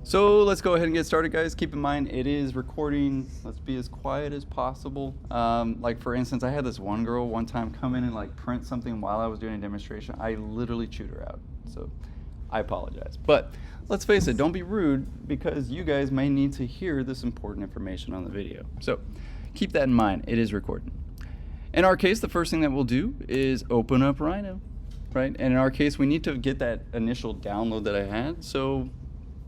So let's go ahead and get started, guys. Keep in mind, it is recording. Let's be as quiet as possible. Like for instance, I had this one girl one time come in and like print something while I was doing a demonstration. I literally chewed her out. So I apologize. But let's face it, don't be rude because you guys may need to hear this important information on the video. So keep that in mind. It is recording. In our case, the first thing that we'll do is open up Rhino, right? And in our case, we need to get that initial download that I had. So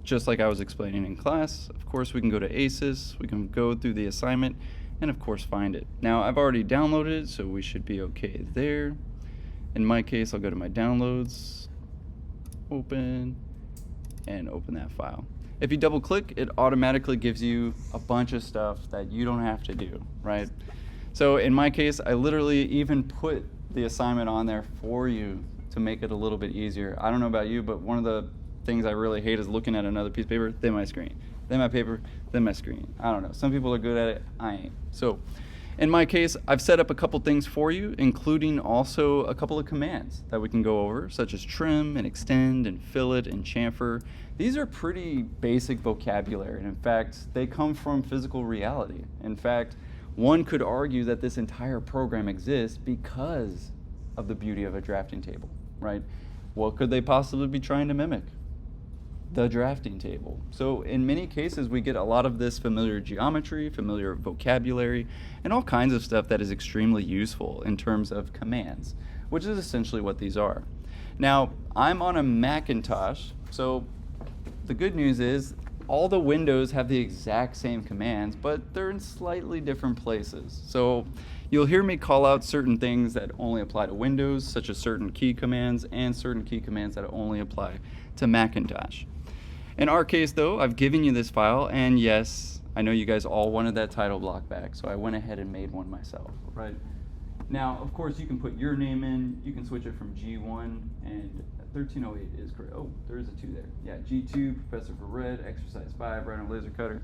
just like I was explaining in class, of course, we can go to ACES, we can go through the assignment, and of course find it. Now, I've already downloaded it, so we should be okay there. In my case, I'll go to my downloads, open, and open that file. If you double click, it automatically gives you a bunch of stuff that you don't have to do, right? So in my case, I literally even put the assignment on there for you to make it a little bit easier. I don't know about you, but one of the things I really hate is looking at another piece of paper, then my screen, then my paper, then my screen. I don't know. Some people are good at it. I ain't. So in my case, I've set up a couple things for you, including also a couple of commands that we can go over, such as trim and extend and fillet and chamfer. These are pretty basic vocabulary. And in fact, they come from physical reality. In fact, one could argue that this entire program exists because of the beauty of a drafting table, right? What could they possibly be trying to mimic? The drafting table. So in many cases, we get a lot of this familiar geometry, familiar vocabulary, and all kinds of stuff that is extremely useful in terms of commands, which is essentially what these are. Now, I'm on a Macintosh, so the good news is all the windows have the exact same commands, but they're in slightly different places. So you'll hear me call out certain things that only apply to Windows, such as certain key commands, and certain key commands that only apply to Macintosh. In our case, though, I've given you this file, and yes, I know you guys all wanted that title block back, so I went ahead and made one myself, right? Now, of course, you can put your name in, you can switch it from G1, and 1308 is correct. Oh, there is a 2 there. Yeah, G2, Professor for Red, Exercise 5, Rhino Laser Cutter,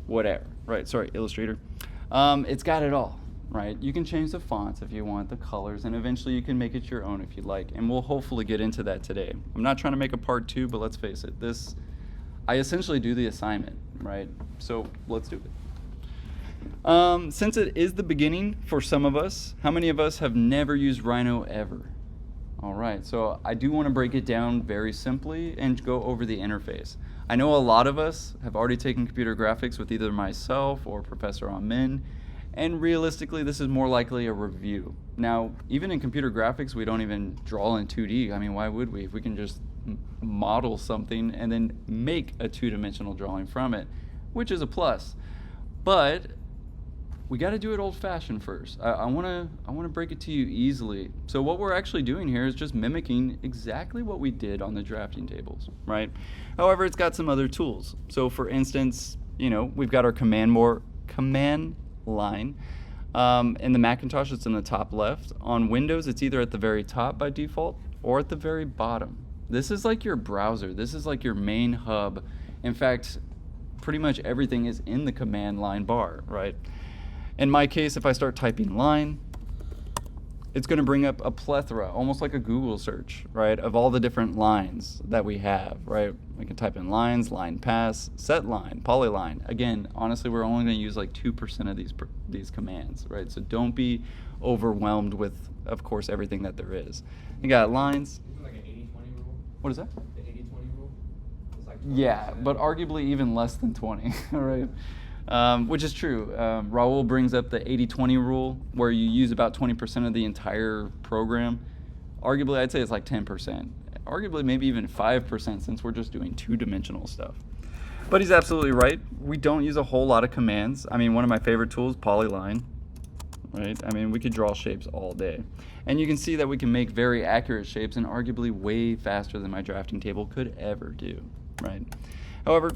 whatever, right? Sorry, Illustrator. It's got it all, right? You can change the fonts if you want, the colors, and eventually you can make it your own if you like, and we'll hopefully get into that today. I'm not trying to make a part 2, but let's face it, I essentially do the assignment, right? So let's do it. Since it is the beginning for some of us, how many of us have never used Rhino ever? All right, so I do want to break it down very simply and go over the interface. I know a lot of us have already taken computer graphics with either myself or Professor Amin, and realistically, this is more likely a review. Now, even in computer graphics, we don't even draw in 2D. I mean, why would we? If we can just model something and then make a two-dimensional drawing from it, which is a plus. But we got to do it old-fashioned first. I want to break it to you easily. So what we're actually doing here is just mimicking exactly what we did on the drafting tables, right? However, it's got some other tools. So for instance, we've got our command line. In the Macintosh, it's in the top left. On Windows, it's either at the very top by default or at the very bottom. This is like your browser. This is like your main hub. In fact, pretty much everything is in the command line bar, right? In my case, if I start typing line, it's going to bring up a plethora, almost like a Google search, right, of all the different lines that we have, right? We can type in lines, line pass, set line, polyline. Again, honestly, we're only going to use like 2% of these commands, right? So don't be overwhelmed with, of course, everything that there is. You got lines. Like an 80-20 rule? What is that? The 80-20 rule? It's like Yeah, but arguably even less than 20, all right? Which is true. Raul brings up the 80-20 rule, where you use about 20% of the entire program. Arguably, I'd say it's like 10%. Arguably, maybe even 5% since we're just doing two-dimensional stuff. But he's absolutely right. We don't use a whole lot of commands. I mean, one of my favorite tools, polyline, right? I mean, we could draw shapes all day. And you can see that we can make very accurate shapes and arguably way faster than my drafting table could ever do, right? However,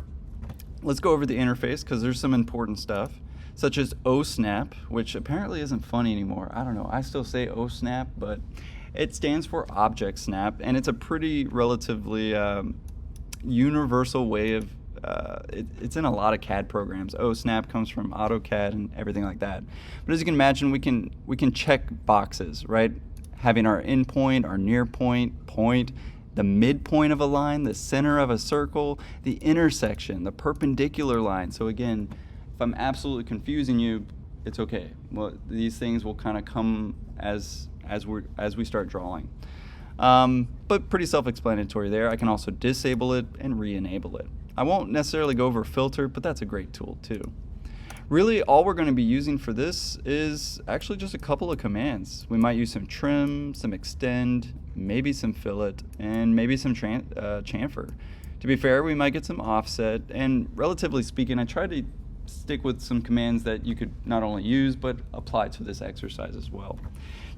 let's go over the interface because there's some important stuff, such as OSNAP, which apparently isn't funny anymore. I don't know. I still say OSNAP, but it stands for Object Snap, and it's a pretty relatively universal way of it's in a lot of CAD programs. OSNAP comes from AutoCAD and everything like that. But as you can imagine, we can check boxes, right? Having our endpoint, our near point, the midpoint of a line, the center of a circle, the intersection, the perpendicular line. So again, if I'm absolutely confusing you, it's okay. Well, these things will kind of come as we start drawing. But pretty self-explanatory there. I can also disable it and re-enable it. I won't necessarily go over filter, but that's a great tool too. Really, all we're going to be using for this is actually just a couple of commands. We might use some trim, some extend, maybe some fillet, and maybe some chamfer. To be fair, we might get some offset, and relatively speaking, I try to stick with some commands that you could not only use, but apply to this exercise as well.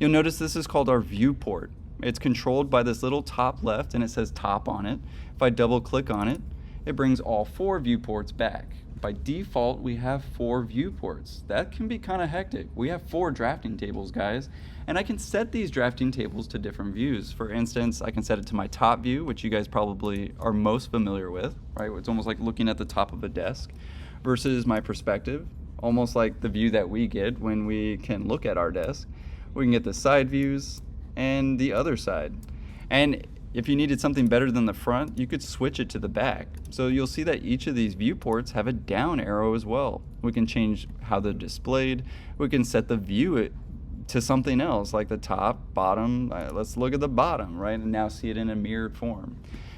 You'll notice this is called our viewport. It's controlled by this little top left, and it says top on it. If I double click on it, it brings all 4 viewports back. By default, we have 4 viewports. That can be kind of hectic. We have 4 drafting tables, guys, and I can set these drafting tables to different views. For instance, I can set it to my top view, which you guys probably are most familiar with, right? It's almost like looking at the top of a desk, versus my perspective, almost like the view that we get when we can look at our desk. We can get the side views and the other side. And if you needed something better than the front, you could switch it to the back. So you'll see that each of these viewports have a down arrow as well. We can change how they're displayed. We can set the view to something else, like the top, bottom. Let's look at the bottom, right? And now see it in a mirrored form.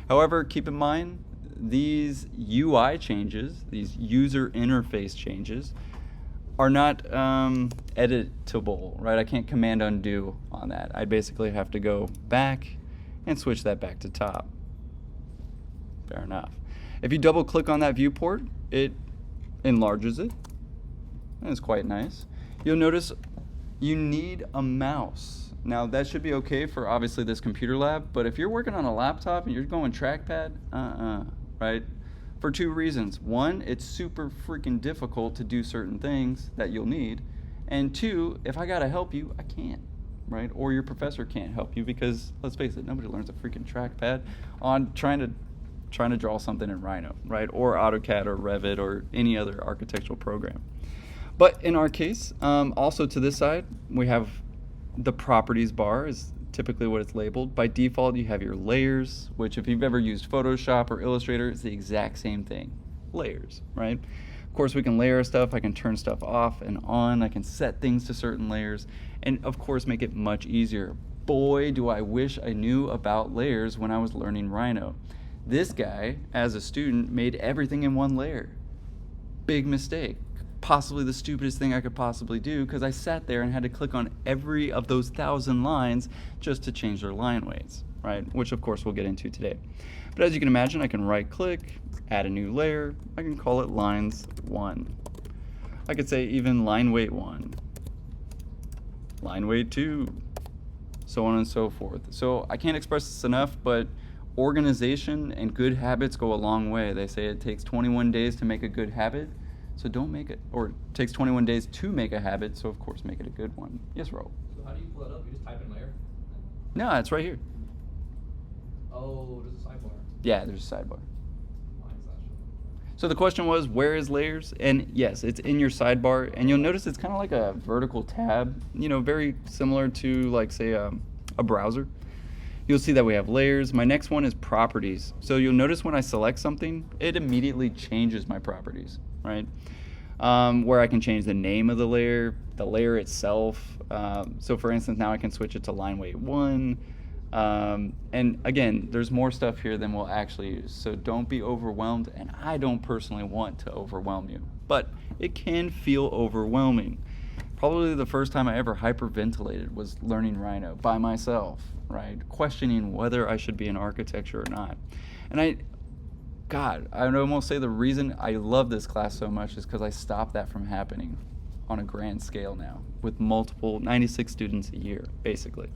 However, keep in mind, these UI changes, these user interface changes, are not editable, right? I can't command undo on that. I basically have to go back and switch that back to top. Fair enough. If you double click on that viewport, it enlarges it, and it's quite nice. You'll notice you need a mouse. Now that should be okay for obviously this computer lab, but if you're working on a laptop and you're going trackpad, right? For 2 reasons. 1, it's super freaking difficult to do certain things that you'll need, and 2, if I gotta help you, I can't. Right? Or your professor can't help you because, let's face it, nobody learns a freaking trackpad on trying to draw something in Rhino, right? Or AutoCAD or Revit or any other architectural program. But in our case, also to this side, we have the properties bar is typically what it's labeled. By default, you have your layers, which if you've ever used Photoshop or Illustrator, it's the exact same thing. Layers, right? Of course, we can layer stuff. I can turn stuff off and on. I can set things to certain layers, and of course, make it much easier. Boy, do I wish I knew about layers when I was learning Rhino. This guy, as a student, made everything in 1 layer. Big mistake. Possibly the stupidest thing I could possibly do, because I sat there and had to click on every of those 1,000 lines just to change their line weights, right? Which of course we'll get into today. But as you can imagine, I can right click, add a new layer. I can call it lines 1. I could say even line weight 1, line weight 2, so on and so forth. So I can't express this enough, but organization and good habits go a long way. They say it takes 21 days to make a good habit, so don't make it, or it takes 21 days to make a habit, so of course make it a good one. Yes, Ro? So how do you pull it up? You just type in layer? No, it's right here. Oh, there's a sidebar. Yeah, there's a sidebar. Why is that showing? So the question was, where is layers? And yes, it's in your sidebar, and you'll notice it's kind of like a vertical tab, you know, very similar to like say a browser. You'll see that we have layers. My next one is properties. So you'll notice when I select something, it immediately changes my properties, right? Where I can change the name of the layer itself. So for instance, now I can switch it to line weight 1. And again, there's more stuff here than we'll actually use. So don't be overwhelmed, and I don't personally want to overwhelm you, but it can feel overwhelming. Probably the first time I ever hyperventilated was learning Rhino by myself, right? Questioning whether I should be in architecture or not. And I'd almost say the reason I love this class so much is because I stopped that from happening on a grand scale now with multiple 96 students a year, basically.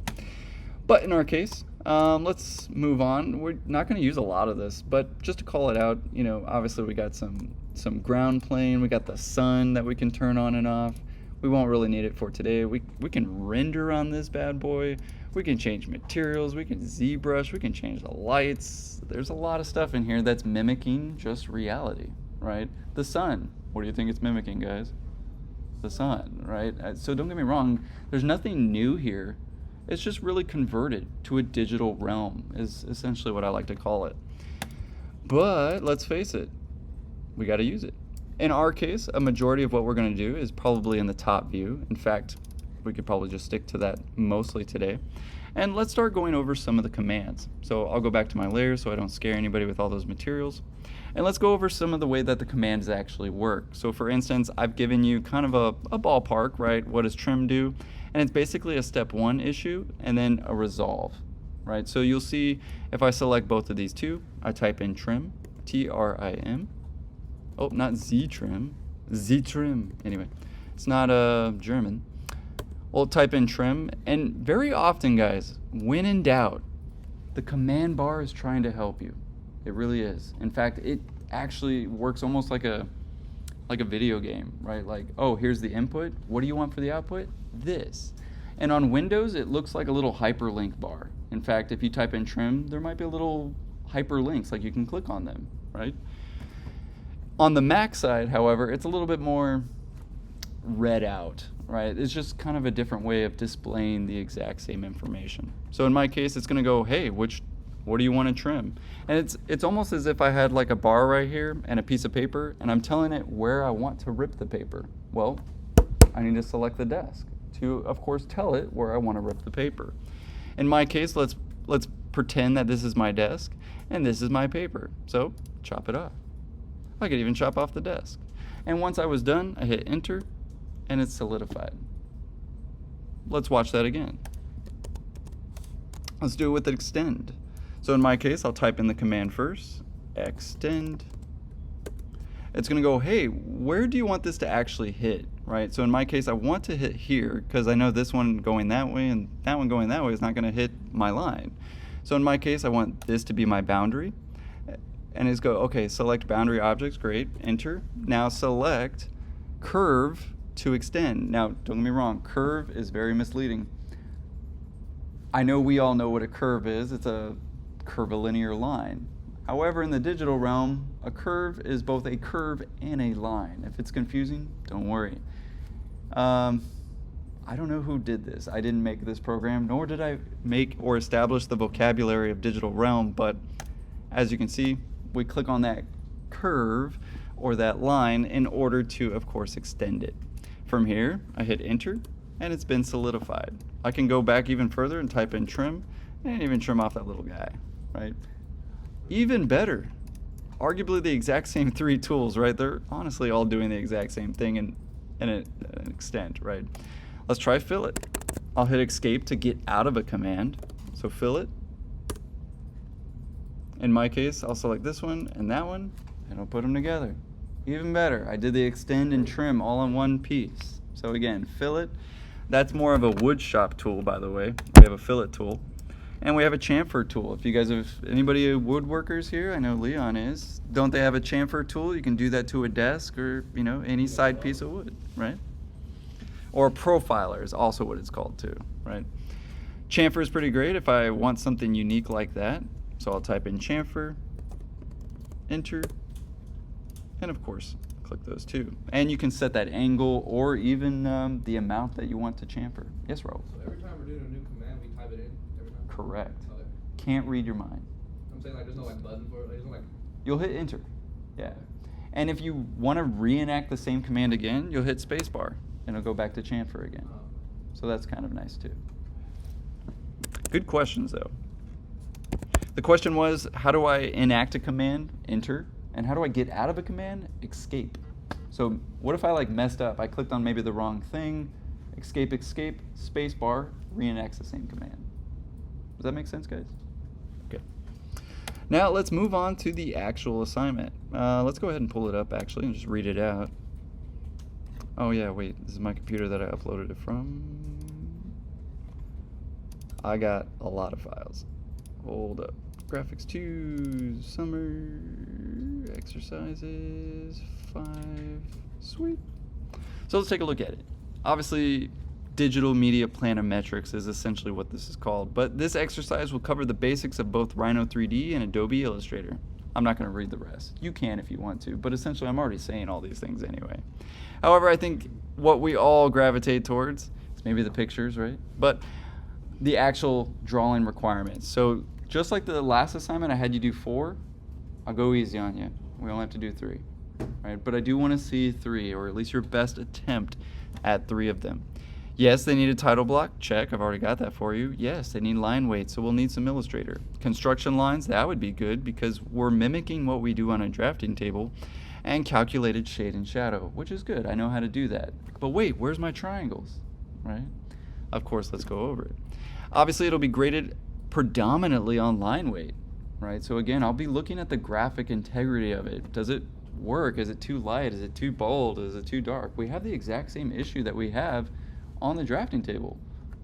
But in our case, let's move on. We're not going to use a lot of this, but just to call it out, you know, obviously we got some ground plane, we got the sun that we can turn on and off. We won't really need it for today. We can render on this bad boy. We can change materials, we can ZBrush, we can change the lights. There's a lot of stuff in here that's mimicking just reality, right? The sun. What do you think it's mimicking, guys? The sun, right? So don't get me wrong, there's nothing new here It's just really converted to a digital realm, is essentially what I like to call it. But let's face it, we got to use it. In our case, a majority of what we're going to do is probably in the top view. In fact, we could probably just stick to that mostly today. And let's start going over some of the commands. So I'll go back to my layers so I don't scare anybody with all those materials. And let's go over some of the way that the commands actually work. So for instance, I've given you kind of a ballpark, right? What does trim do? And it's basically a step 1 issue and then a resolve, right? So you'll see if I select both of these two, I type in trim, T-R-I-M. Oh, not Z-trim, Z-trim. Anyway, it's not German. We'll type in trim, and very often, guys, when in doubt, the command bar is trying to help you. It really is. In fact, it actually works almost like a video game, right? Like, oh, here's the input. What do you want for the output? This. And on Windows, it looks like a little hyperlink bar. In fact, if you type in trim, there might be a little hyperlinks, like you can click on them, right? On the Mac side, however, it's a little bit more read out, right? It's just kind of a different way of displaying the exact same information. So in my case, it's going to go, hey, what do you want to trim? And it's almost as if I had like a bar right here and a piece of paper, and I'm telling it where I want to rip the paper. Well, I need to select the desk to, of course, tell it where I want to rip the paper. In my case, let's pretend that this is my desk and this is my paper. So chop it off. I could even chop off the desk. And once I was done, I hit enter and it's solidified. Let's watch that again. Let's do it with extend. So in my case, I'll type in the command first, extend. It's going to go, hey, where do you want this to actually hit, right? So in my case, I want to hit here because I know this one going that way and that one going that way is not going to hit my line. So in my case, I want this to be my boundary. And it's go, okay, select boundary objects, great, enter. Now select curve to extend. Now, don't get me wrong, curve is very misleading. I know we all know what a curve is. It's a curvilinear line. However, in the digital realm, a curve is both a curve and a line. If it's confusing, don't worry. I don't know who did this. I didn't make this program, nor did I make or establish the vocabulary of digital realm, but as you can see, we click on that curve or that line in order to, of course, extend it. From here, I hit enter and it's been solidified. I can go back even further and type in trim and even trim off that little guy, right? Even better, arguably the exact same 3 tools, right? They're honestly all doing the exact same thing in an extent, right? Let's try fillet. I'll hit escape to get out of a command. So fillet. In my case, I'll select this one and that one, and I'll put them together. Even better, I did the extend and trim all in one piece. So again, fillet. That's more of a wood shop tool, by the way. We have a fillet tool. And we have a chamfer tool. If you guys have, anybody woodworkers here, I know Leon is, don't they have a chamfer tool? You can do that to a desk or, you know, any side piece of wood, right? Or a profiler is also what it's called too, right? Chamfer is pretty great if I want something unique like that. So I'll type in chamfer, enter, and of course, click those two. And you can set that angle or even the amount that you want to chamfer. Yes, Raul? So every time we're doing a new command, we type it in every time? Correct. Okay. Can't read your mind. I'm saying like there's no like button for it, there's no like... You'll hit enter, yeah. And if you want to reenact the same command again, you'll hit spacebar and it'll go back to chamfer again. So that's kind of nice too. Good questions though. The question was, how do I enact a command? Enter. And how do I get out of a command? Escape. So what if I like messed up? I clicked on maybe the wrong thing. Escape, escape, space bar, reenacts the same command. Does that make sense, guys? Okay. Now let's move on to the actual assignment. Let's go ahead and pull it up actually and just read it out. Oh yeah, wait, this is my computer that I uploaded it from. I got a lot of files. Hold up. Graphics 2, summer, exercises, 5, sweet. So let's take a look at it. Obviously, digital media planimetrics is essentially what this is called, but this exercise will cover the basics of both Rhino 3D and Adobe Illustrator. I'm not going to read the rest. You can if you want to, but essentially I'm already saying all these things anyway. However, I think what we all gravitate towards is maybe the pictures, right? But the actual drawing requirements. So just like the last assignment, I had you do 4. I'll go easy on you. We only have to do 3, right? But I do want to see 3, or at least your best attempt at 3 of them. Yes, they need a title block. Check. I've already got that for you. Yes, they need line weight, so we'll need some Illustrator. Construction lines, that would be good because we're mimicking what we do on a drafting table. And calculated shade and shadow, which is good. I know how to do that. But wait, where's my triangles, right? Of course, let's go over it. Obviously, it'll be graded predominantly on line weight, right? So again, I'll be looking at the graphic integrity of it. Does it work? Is it too light? Is it too bold? Is it too dark? We have the exact same issue that we have on the drafting table.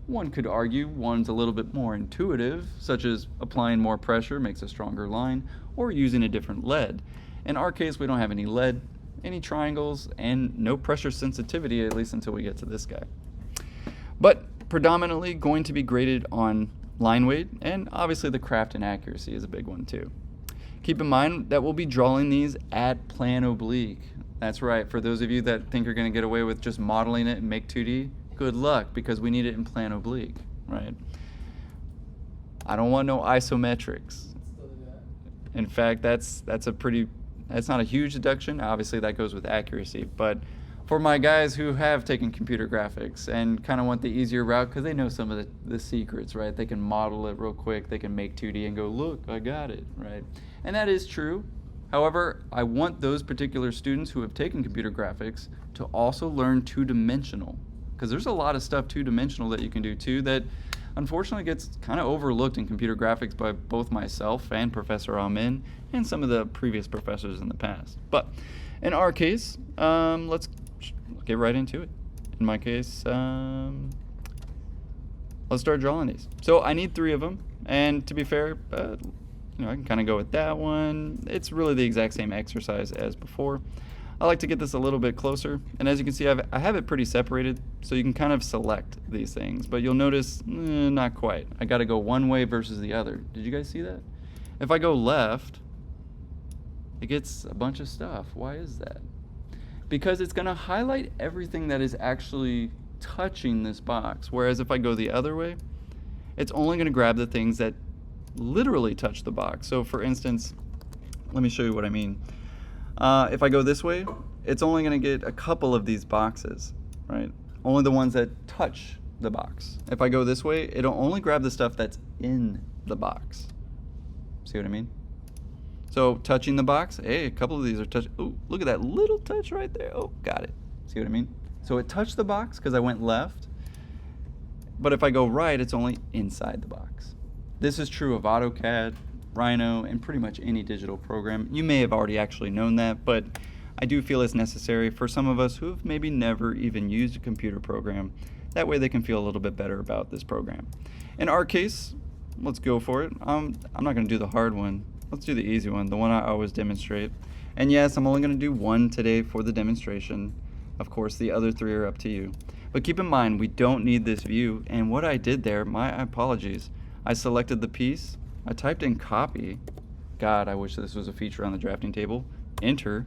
One could argue one's a little bit more intuitive, such as applying more pressure makes a stronger line, or using a different lead. In our case, we don't have any lead, any triangles, and no pressure sensitivity, at least until we get to this guy. But predominantly going to be graded on line weight, and obviously the craft and accuracy is a big one too. Keep in mind that we'll be drawing these at plan oblique. That's right, for those of you that think you're going to get away with just modeling it and make 2D, good luck, because we need it in plan oblique, right? I don't want no isometrics. In fact, that's not a huge deduction. Obviously, that goes with accuracy. But for my guys who have taken computer graphics and kind of want the easier route, because they know some of the secrets, right? They can model it real quick. They can make 2D and go, look, I got it, right? And that is true. However, I want those particular students who have taken computer graphics to also learn two-dimensional, because there's a lot of stuff two-dimensional that you can do too that unfortunately gets kind of overlooked in computer graphics by both myself and Professor Amin and some of the previous professors in the past. But in our case, let's get right into it. In my case, let's start drawing these. So I need 3 of them, and to be fair, I can kind of go with that one. It's really the exact same exercise as before. I like to get this a little bit closer, and as you can see, I have it pretty separated, so you can kind of select these things, but you'll notice, not quite. I gotta go one way versus the other. Did you guys see that? If I go left, it gets a bunch of stuff. Why is that? Because it's gonna highlight everything that is actually touching this box, whereas if I go the other way, it's only gonna grab the things that literally touch the box. So for instance, let me show you what I mean. If I go this way, it's only going to get a couple of these boxes, right? Only the ones that touch the box. If I go this way, it'll only grab the stuff that's in the box. See what I mean? So touching the box, hey, a couple of these are touch. Oh, look at that little touch right there. Oh, got it. See what I mean? So it touched the box because I went left. But if I go right, it's only inside the box. This is true of AutoCAD, Rhino, and pretty much any digital program. You may have already actually known that, but I do feel it's necessary for some of us who've maybe never even used a computer program. That way they can feel a little bit better about this program. In our case, let's go for it. I'm not going to do the hard one. Let's do the easy one, the one I always demonstrate. And yes, I'm only going to do one today for the demonstration. Of course, the other 3 are up to you. But keep in mind, we don't need this view. And what I did there, my apologies, I selected the piece, I typed in copy. God, I wish this was a feature on the drafting table. Enter.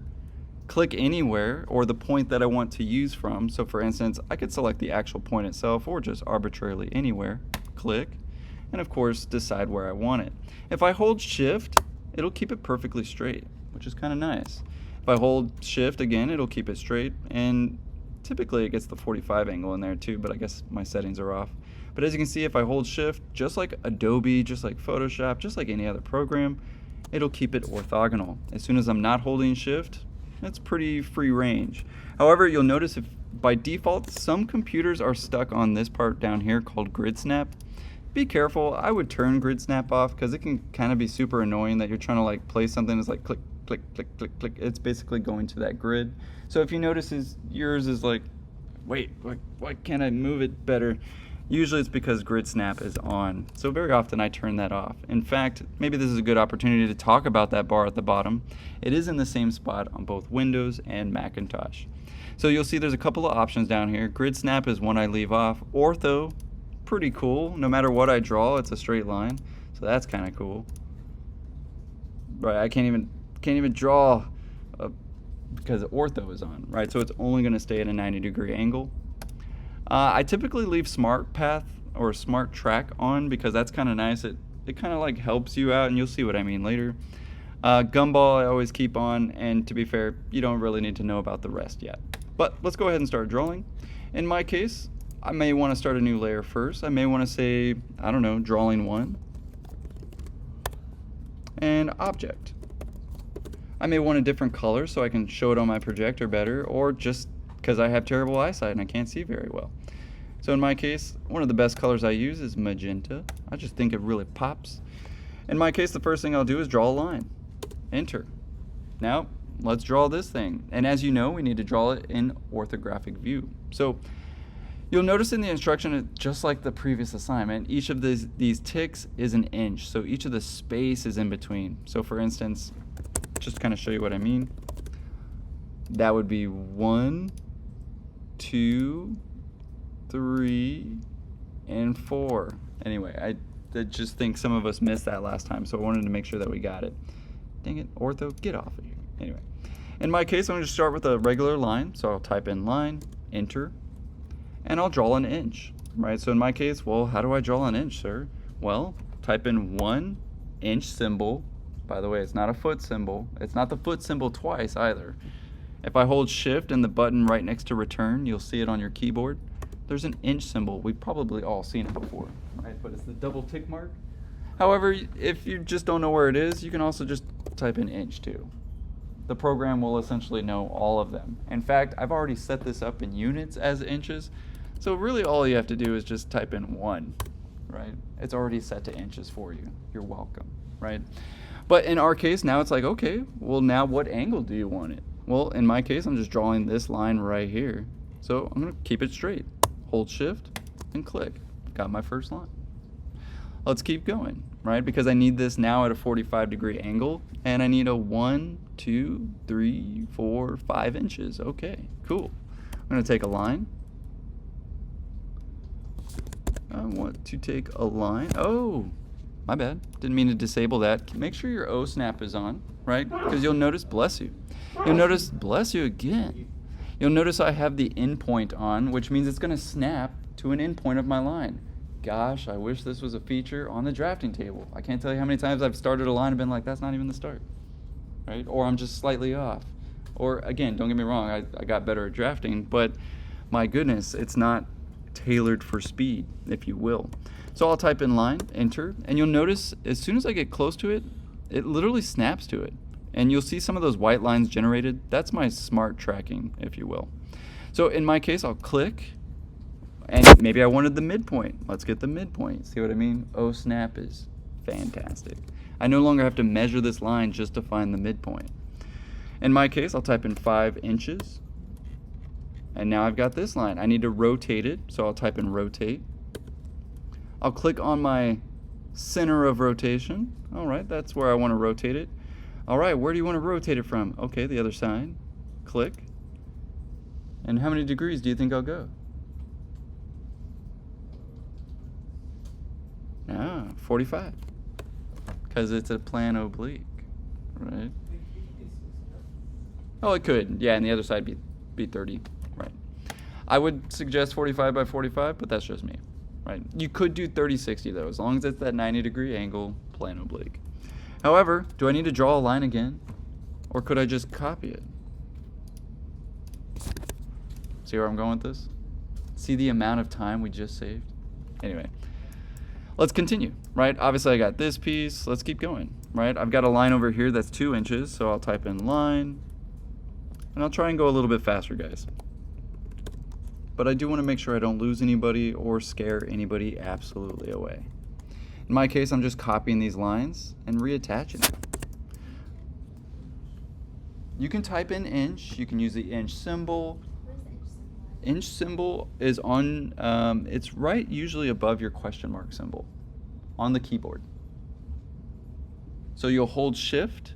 Click anywhere or the point that I want to use from. So for instance, I could select the actual point itself or just arbitrarily anywhere. Click. And of course, decide where I want it. If I hold shift, it'll keep it perfectly straight, which is kind of nice. If I hold shift again, it'll keep it straight. And typically it gets the 45 angle in there too, but I guess my settings are off. But as you can see, if I hold shift, just like Adobe, just like Photoshop, just like any other program, it'll keep it orthogonal. As soon as I'm not holding shift, it's pretty free range. However, you'll notice if by default, some computers are stuck on this part down here called grid snap. Be careful. I would turn grid snap off because it can kind of be super annoying that you're trying to like play something that's like click, click, click, click, click. It's basically going to that grid. So if you notice yours is like, wait, why can't I move it better? Usually it's because grid snap is on. So very often I turn that off. In fact, maybe this is a good opportunity to talk about that bar at the bottom. It is in the same spot on both Windows and Macintosh. So you'll see there's a couple of options down here. Grid snap is one I leave off. Ortho, pretty cool. No matter what I draw, it's a straight line. So that's kind of cool. Right, I can't even draw because ortho is on, right? So it's only going to stay at a 90-degree angle. I typically leave smart path or smart track on because that's kind of nice. It kind of like helps you out, and you'll see what I mean later. Gumball I always keep on, and to be fair, you don't really need to know about the rest yet. But let's go ahead and start drawing. In my case, I may want to start a new layer first. I may want to say, I don't know, drawing 1 and object. I may want a different color so I can show it on my projector better, or just because I have terrible eyesight and I can't see very well. So in my case, one of the best colors I use is magenta. I just think it really pops. In my case, the first thing I'll do is draw a line. Enter. Now, let's draw this thing. And as you know, we need to draw it in orthographic view. So you'll notice in the instruction, just like the previous assignment, each of these ticks is an inch. So each of the space is in between. So for instance, just to kind of show you what I mean, that would be 1, 2, 3, and 4. Anyway, I just think some of us missed that last time, so I wanted to make sure that we got it. Dang it, ortho, get off of here. Anyway, in my case, I'm going to start with a regular line, so I'll type in line, enter, and I'll draw an inch, right? So in my case, well, how do I draw an inch, sir? Well, type in 1 inch symbol. By the way, it's not a foot symbol. It's not the foot symbol twice either. If I hold shift and the button right next to return, you'll see it on your keyboard. There's an inch symbol. We've probably all seen it before, right? But it's the double tick mark. However, if you just don't know where it is, you can also just type in inch too. The program will essentially know all of them. In fact, I've already set this up in units as inches, so really all you have to do is just type in 1, right? It's already set to inches for you. You're welcome, right? But in our case, now it's like, okay, well now what angle do you want it? Well, in my case, I'm just drawing this line right here. So I'm gonna keep it straight. Hold shift and click. Got my first line. Let's keep going, right? Because I need this now at a 45-degree angle, and I need a 1, 2, 3, 4, 5 inches. Okay, cool. I'm gonna take a line. I want to take a line. Oh, my bad. Didn't mean to disable that. Make sure your O snap is on, right? Because you'll notice, bless you. You'll notice, bless you again. You'll notice I have the endpoint on, which means it's gonna snap to an endpoint of my line. Gosh, I wish this was a feature on the drafting table. I can't tell you how many times I've started a line and been like, that's not even the start, right? Or I'm just slightly off. Or again, don't get me wrong, I got better at drafting, but my goodness, it's not tailored for speed, if you will. So I'll type in line, enter, and you'll notice as soon as I get close to it, it literally snaps to it. And you'll see some of those white lines generated. That's my smart tracking, if you will. So in my case, I'll click, and maybe I wanted the midpoint. Let's get the midpoint. See what I mean? O snap is fantastic. I no longer have to measure this line just to find the midpoint. In my case, I'll type in 5 inches. And now I've got this line. I need to rotate it, so I'll type in rotate. I'll click on my center of rotation. All right, that's where I want to rotate it. All right, where do you want to rotate it from? Okay, the other side. Click. And how many degrees do you think I'll go? 45. Because it's a plan oblique, right? Oh, it could. Yeah, and the other side be 30, right? I would suggest 45 by 45, but that's just me, right? You could do 30-60 though, as long as it's that 90-degree angle, plan oblique. However, do I need to draw a line again, or could I just copy it? See where I'm going with this? See the amount of time we just saved? Anyway, let's continue, right? Obviously I got this piece, let's keep going, right? I've got a line over here that's 2 inches, so I'll type in line, and I'll try and go a little bit faster, guys. But I do want to make sure I don't lose anybody or scare anybody absolutely away. In my case, I'm just copying these lines and reattaching them. You can type in inch, you can use the inch symbol. Inch symbol is on, it's right usually above your question mark symbol on the keyboard. So you'll hold shift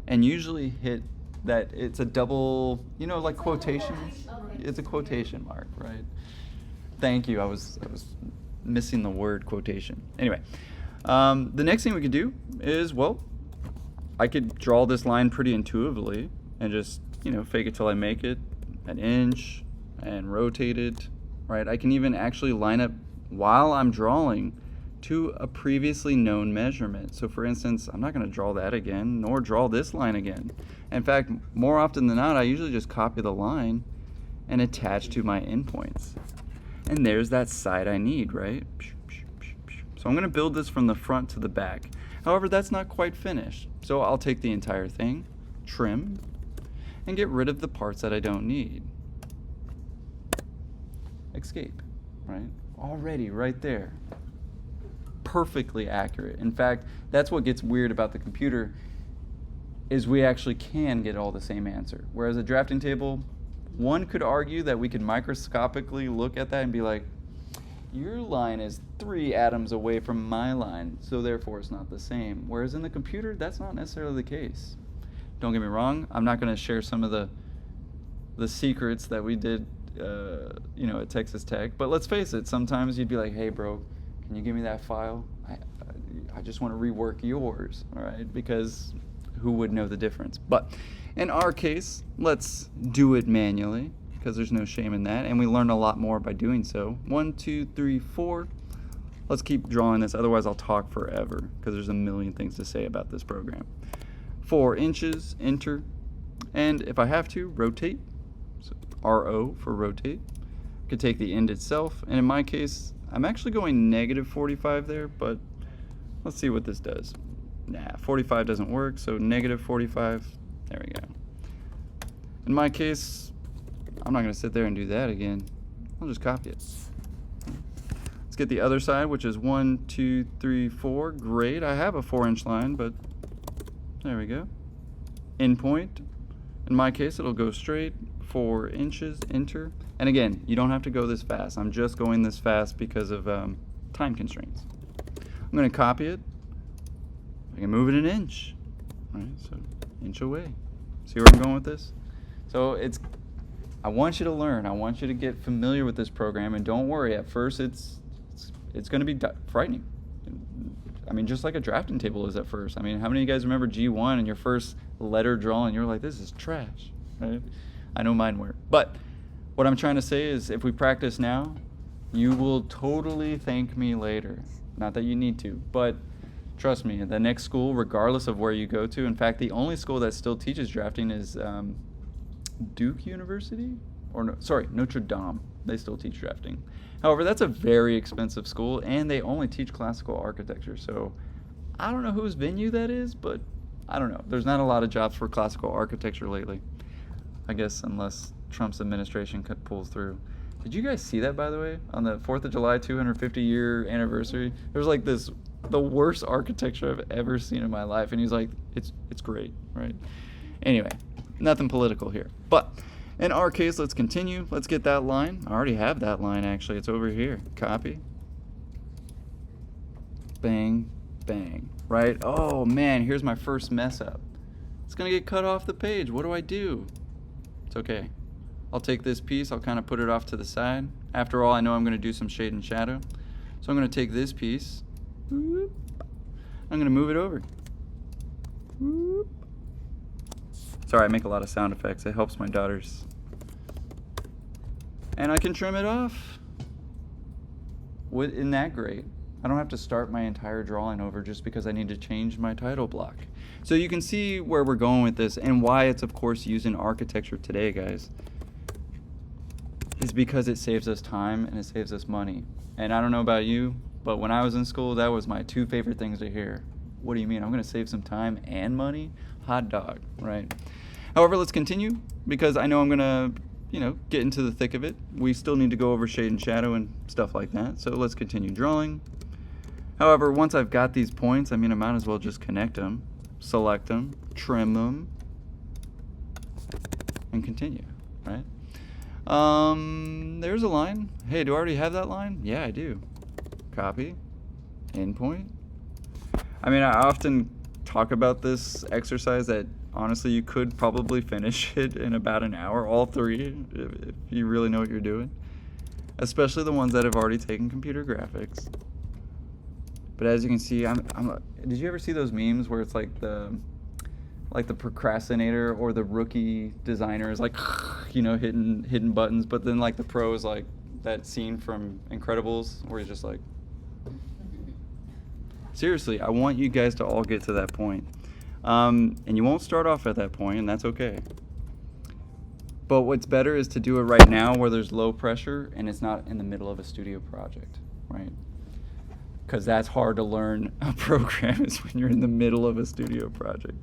and usually hit that, it's a double, you know, like quotations. It's a quotation mark, right? Thank you, I was missing the word quotation. Anyway, the next thing we could do is, well, I could draw this line pretty intuitively and just, you know, fake it till I make it, an inch, and rotate it, right? I can even actually line up while I'm drawing to a previously known measurement. So for instance, I'm not going to draw that again, nor draw this line again. In fact, more often than not, I usually just copy the line and attach to my endpoints. And there's that side I need, right? So I'm going to build this from the front to the back. However, that's not quite finished. So I'll take the entire thing, trim, and get rid of the parts that I don't need. Escape, right? Already right there. Perfectly accurate. In fact, that's what gets weird about the computer, is we actually can get all the same answer. Whereas a drafting table, one could argue that we could microscopically look at that and be like, your line is 3 atoms away from my line, so therefore it's not the same. Whereas in the computer, that's not necessarily the case. Don't get me wrong, I'm not going to share some of the secrets that we did at Texas Tech, but let's face it, sometimes you'd be like, hey bro, can you give me that file? I just want to rework yours, all right? Because who would know the difference? But in our case, let's do it manually, because there's no shame in that, and we learn a lot more by doing so. 1, 2, 3, 4. Let's keep drawing this, otherwise I'll talk forever, because there's a million things to say about this program. 4 inches, enter, and if I have to, rotate. So RO for rotate. I could take the end itself, and in my case, I'm actually going -45 there, but let's see what this does. Nah, 45 doesn't work, so -45. There we go. In my case, I'm not going to sit there and do that again. I'll just copy it. Let's get the other side, which is 1, 2, 3, 4. Great. I have a 4-inch line, but there we go. Endpoint. In my case, it'll go straight. 4 inches, enter. And again, you don't have to go this fast. I'm just going this fast because of time constraints. I'm going to copy it. I can move it an inch. All right, so inch away. See where I'm going with this? So I want you to learn. I want you to get familiar with this program, and don't worry. At first, it's going to be frightening. I mean, just like a drafting table is at first. I mean, how many of you guys remember G1 and your first letter drawing? You're like, this is trash, right? I know mine were. But what I'm trying to say is, if we practice now, you will totally thank me later. Not that you need to, but trust me, the next school, regardless of where you go to, in fact, the only school that still teaches drafting is Duke University? Notre Dame. They still teach drafting. However, that's a very expensive school, and they only teach classical architecture. So I don't know whose venue that is, but I don't know. There's not a lot of jobs for classical architecture lately. I guess unless Trump's administration pulls through. Did you guys see that, by the way? On the 4th of July 250-year anniversary, there was like the worst architecture I've ever seen in my life. And he's like, it's great, right? Anyway, nothing political here. But in our case, let's continue. Let's get that line. I already have that line, actually. It's over here. Copy. Bang, bang, right? Oh, man, here's my first mess up. It's going to get cut off the page. What do I do? It's okay. I'll take this piece. I'll kind of put it off to the side. After all, I know I'm going to do some shade and shadow. So I'm going to take this piece. I'm going to move it over. Sorry, I make a lot of sound effects. It helps my daughters. And I can trim it off. Isn't that great? I don't have to start my entire drawing over just because I need to change my title block. So you can see where we're going with this, and why it's, of course, used in architecture today, guys, is because it saves us time and it saves us money. And I don't know about you, but when I was in school, that was my 2 favorite things to hear. What do you mean? I'm going to save some time and money? Hot dog, right? However, let's continue, because I know I'm going to, get into the thick of it. We still need to go over shade and shadow and stuff like that. So let's continue drawing. However, once I've got these points, I might as well just connect them, select them, trim them, and continue, right? There's a line. Hey, do I already have that line? Yeah, I do. Copy, endpoint. I often talk about this exercise that honestly you could probably finish it in about an hour, all 3, if you really know what you're doing. Especially the ones that have already taken computer graphics. But as you can see, did you ever see those memes where it's like the procrastinator or the rookie designer is like, hitting buttons, but then like the pro is like that scene from Incredibles where he's just like, seriously, I want you guys to all get to that point. And you won't start off at that point, and that's okay. But what's better is to do it right now where there's low pressure and it's not in the middle of a studio project, right? Because that's hard to learn a program is when you're in the middle of a studio project.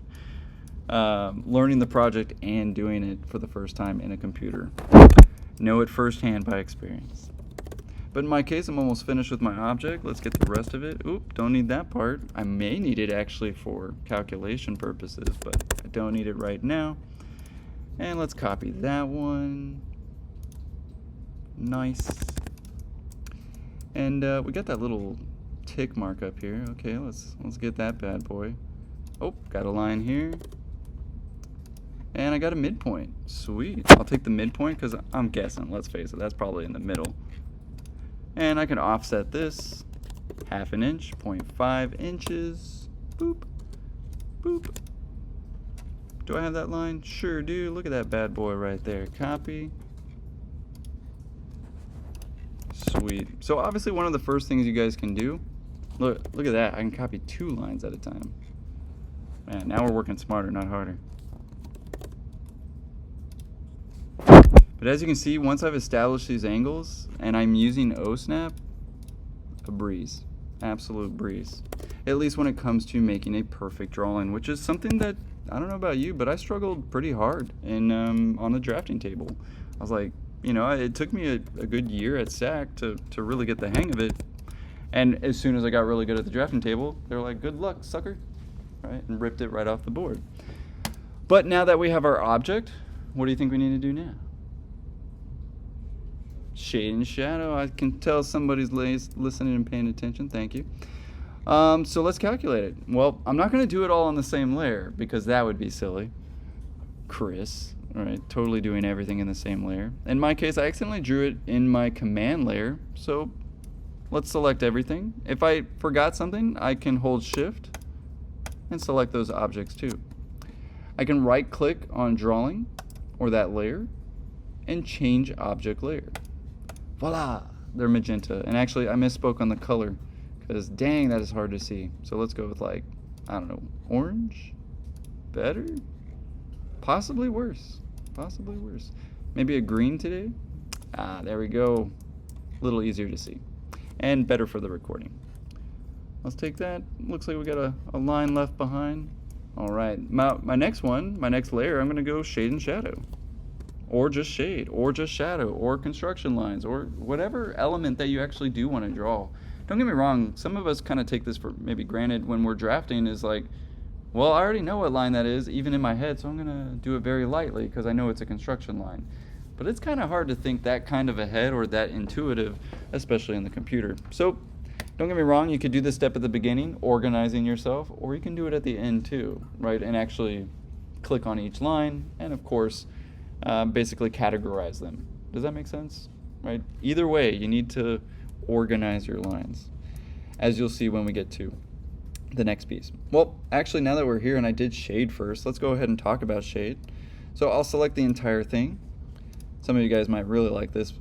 Learning the project and doing it for the first time in a computer. Know it firsthand by experience. But in my case, I'm almost finished with my object. Let's get the rest of it. Oop, don't need that part. I may need it actually for calculation purposes, but I don't need it right now. And let's copy that one. Nice. And we got that little tick mark up here. Okay, let's get that bad boy. Oh, got a line here. And I got a midpoint. Sweet. I'll take the midpoint because I'm guessing, let's face it, that's probably in the middle. And I can offset this 1/2 inch, 0.5 inches. Boop, boop. Do I have that line? Sure do. Look at that bad boy right there. Copy. Sweet. So obviously one of the first things you guys can do, look at that. I can copy 2 lines at a time. Man, now we're working smarter, not harder. But as you can see, once I've established these angles and I'm using O-snap, a breeze. Absolute breeze. At least when it comes to making a perfect drawing, which is something that, I don't know about you, but I struggled pretty hard on the drafting table. I was like, you know, it took me a good year at SAC to really get the hang of it. And as soon as I got really good at the drafting table, they were like, good luck, sucker, right? And ripped it right off the board. But now that we have our object, what do you think we need to do now? Shade and shadow. I can tell somebody's listening and paying attention. Thank you. So let's calculate it. Well, I'm not going to do it all on the same layer because that would be silly. Chris, all right, totally doing everything in the same layer. In my case, I accidentally drew it in my command layer. So let's select everything. If I forgot something, I can hold shift and select those objects too. I can right click on drawing or that layer and change object layer. Voila, they're magenta. And actually I misspoke on the color because dang, that is hard to see. So let's go with like, I don't know, orange? Better? Possibly worse. Possibly worse. Maybe a green today? Ah, there we go. A little easier to see. And better for the recording. Let's take that. Looks like we got a line left behind. All right, my next one, my next layer, I'm gonna go shade and shadow. Or just shade, or just shadow, or construction lines, or whatever element that you actually do want to draw. Don't get me wrong, some of us kind of take this for maybe granted when we're drafting is like, well, I already know what line that is, even in my head, so I'm going to do it very lightly because I know it's a construction line. But it's kind of hard to think that kind of ahead or that intuitive, especially in the computer. So don't get me wrong, you could do this step at the beginning, organizing yourself, or you can do it at the end too, right? And actually click on each line and, of course, basically categorize them. Does that make sense? Right? Either way, you need to organize your lines, as you'll see when we get to the next piece. Well, actually, now that we're here and I did shade first, let's go ahead and talk about shade. So I'll select the entire thing. Some of you guys might really like this.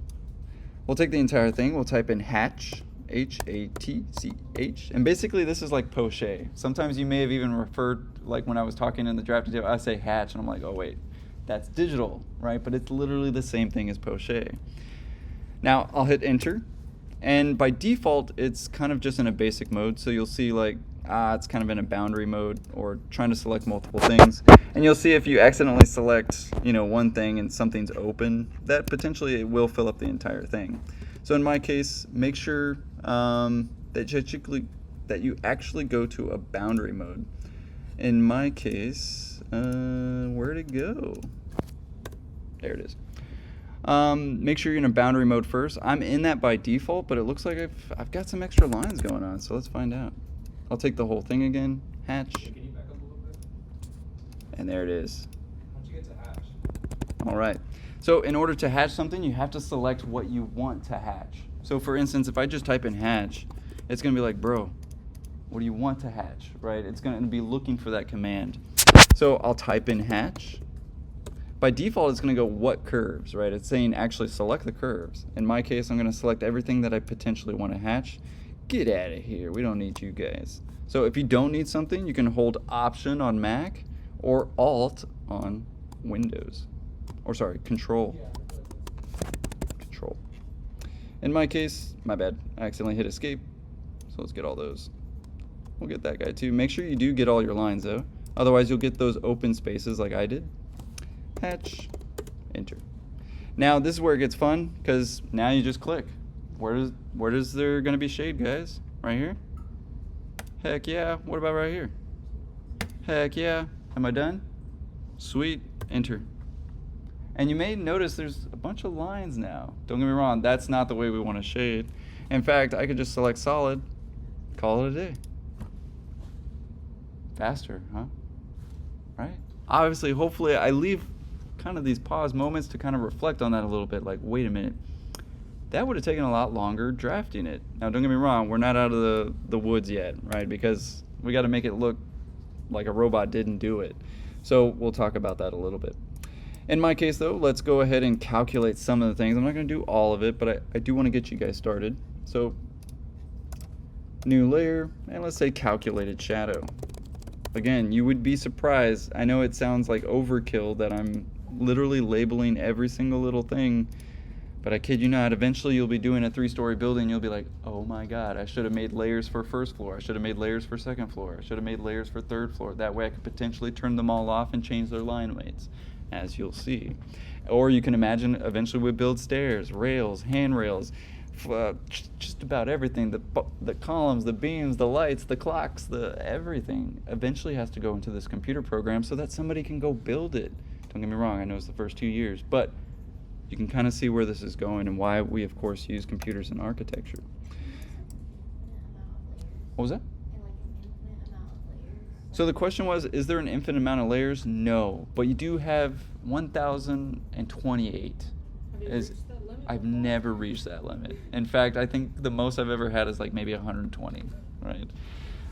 We'll take the entire thing, we'll type in hatch, H-A-T-C-H, and basically this is like poche. Sometimes you may have even referred, like when I was talking in the drafting table, I say hatch, and I'm like, oh wait, that's digital, right? But it's literally the same thing as poche. Now I'll hit enter, and by default it's kind of just in a basic mode, so you'll see like it's kind of in a boundary mode or trying to select multiple things, and you'll see if you accidentally select one thing and something's open, that potentially it will fill up the entire thing. So in my case, make sure that you actually go to a boundary mode. In my case, where'd it go? There it is. Make sure you're in a boundary mode first. I'm in that by default, but it looks like I've got some extra lines going on, so let's find out. I'll take the whole thing again, hatch. Can you back up a little bit? And there it is. How'd you get to hatch? All right. So in order to hatch something, you have to select what you want to hatch. So for instance, if I just type in hatch, it's going to be like, bro, what do you want to hatch, right? It's going to be looking for that command. So I'll type in hatch. by default it's going to go what curves, right? It's saying actually select the curves. In my case, I'm going to select everything that I potentially want to hatch. Get out of here. We don't need you guys. So if you don't need something, you can hold Option on Mac or Alt on Windows. Or sorry, Control. Control. In my case, my bad, I accidentally hit Escape. So let's get all those. We'll get that guy too. Make sure you do get all your lines though. Otherwise you'll get those open spaces like I did. Hatch, enter. Now this is where it gets fun, because now you just click. Where is there gonna be shade, guys? Right here? Heck yeah. What about right here? Heck yeah. Am I done? Sweet, enter. And you may notice there's a bunch of lines now. Don't get me wrong, that's not the way we want to shade. In fact, I could just select solid, call it a day. Faster, huh? Right? Obviously, hopefully, I leave kind of these pause moments to kind of reflect on that a little bit, like, wait a minute. That would have taken a lot longer drafting it. Now, don't get me wrong, we're not out of the woods yet, right? Because we got to make it look like a robot didn't do it. So we'll talk about that a little bit. In my case, though, let's go ahead and calculate some of the things. I'm not going to do all of it, but I do want to get you guys started. So, new layer, and let's say calculated shadow. Again, you would be surprised. I know it sounds like overkill that I'm literally labeling every single little thing, but I kid you not, eventually you'll be doing a 3-story building, you'll be like, oh my god, I should have made layers for first floor, I should have made layers for second floor, I should have made layers for third floor. That way I could potentially turn them all off and change their line weights, as you'll see. Or you can imagine eventually we build stairs, rails, handrails, just about everything, the columns, the beams, the lights, the clocks, the everything eventually has to go into this computer program so that somebody can go build it. Don't get me wrong, I know it's the first 2 years, but you can kind of see where this is going and why we of course use computers in architecture. What was that? So the question was, is there an infinite amount of layers? No, but you do have 1,028. I've never reached that limit. In fact, I think the most I've ever had is like maybe 120, right?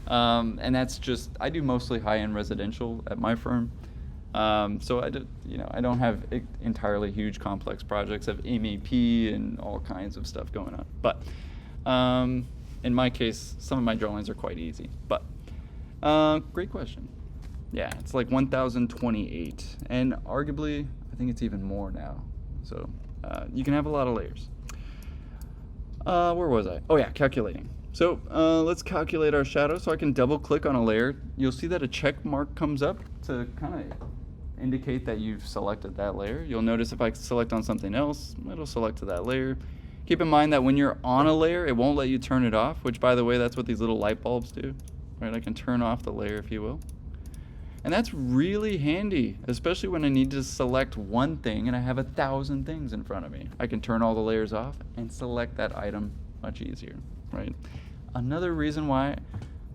And that's just, I do mostly high-end residential at my firm. So I don't have entirely huge complex projects of MEP and all kinds of stuff going on. But in my case, some of my drawings are quite easy. But great question. Yeah, it's like 1,028, and arguably I think it's even more now. So you can have a lot of layers. Where was I? Oh yeah, calculating. So let's calculate our shadow. So I can double click on a layer. You'll see that a check mark comes up to kind of indicate that you've selected that layer. You'll notice if I select on something else, it'll select to that layer. Keep in mind that when you're on a layer, it won't let you turn it off, which by the way, that's what these little light bulbs do. Right? I can turn off the layer if you will. And that's really handy, especially when I need to select one thing and I have 1,000 things in front of me. I can turn all the layers off and select that item much easier, right? Another reason why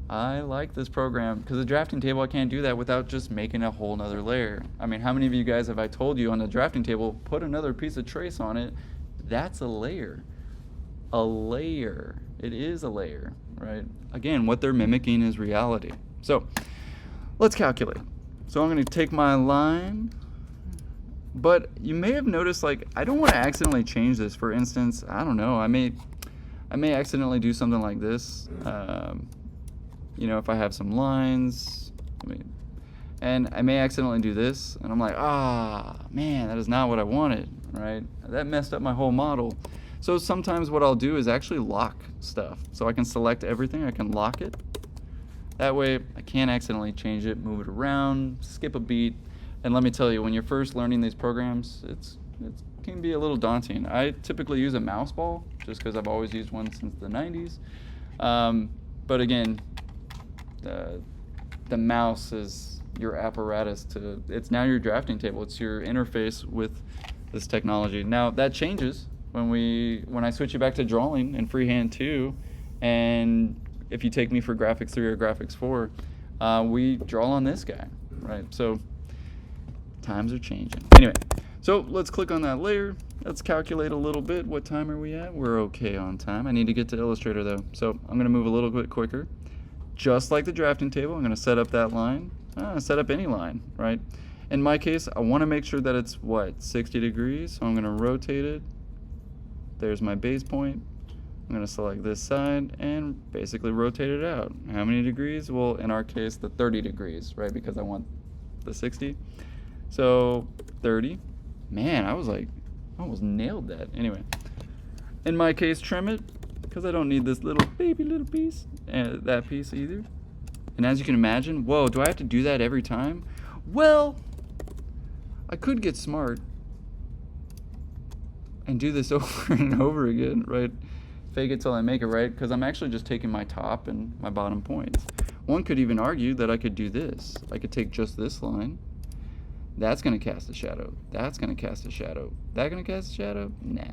I like this program, because the drafting table, I can't do that without just making a whole nother layer. I mean, how many of you guys have I told you on the drafting table, put another piece of trace on it? That's a layer. A layer. It is a layer, right? Again, what they're mimicking is reality. So let's calculate. So I'm going to take my line, but you may have noticed, like, I don't want to accidentally change this. For instance, I don't know, I may accidentally do something like this. You know, if I have some lines, and I may accidentally do this, and I'm like, man, that is not what I wanted, right? That messed up my whole model. So sometimes what I'll do is actually lock stuff. So I can select everything, I can lock it. That way I can't accidentally change it, move it around, skip a beat. And let me tell you, when you're first learning these programs, it can be a little daunting. I typically use a mouse ball just because I've always used one since the 90s. But again, the mouse is your apparatus it's now your drafting table. It's your interface with this technology. Now that changes when I switch you back to drawing in freehand 2, and if you take me for graphics 3 or graphics 4, we draw on this guy, right? So times are changing. Anyway, so let's click on that layer. Let's calculate a little bit. What time are we at? We're okay on time. I need to get to Illustrator though, so I'm gonna move a little bit quicker. Just like the drafting table, I'm gonna set up that line. Set up any line, right? In my case, I want to make sure that it's what, 60 degrees, so I'm going to rotate it. There's my base point. I'm going to select this side and basically rotate it out. How many degrees? Well, in our case, the 30 degrees, right? Because I want the 60. So 30. Man, I almost nailed that. Anyway, in my case, trim it because I don't need this little piece and that piece either. And as you can imagine, whoa, do I have to do that every time? Well, I could get smart and do this over and over again, right? Fake it till I make it, right? Because I'm actually just taking my top and my bottom points. One could even argue that I could do this. I could take just this line. That's going to cast a shadow. That's going to cast a shadow. That going to cast a shadow? Nah.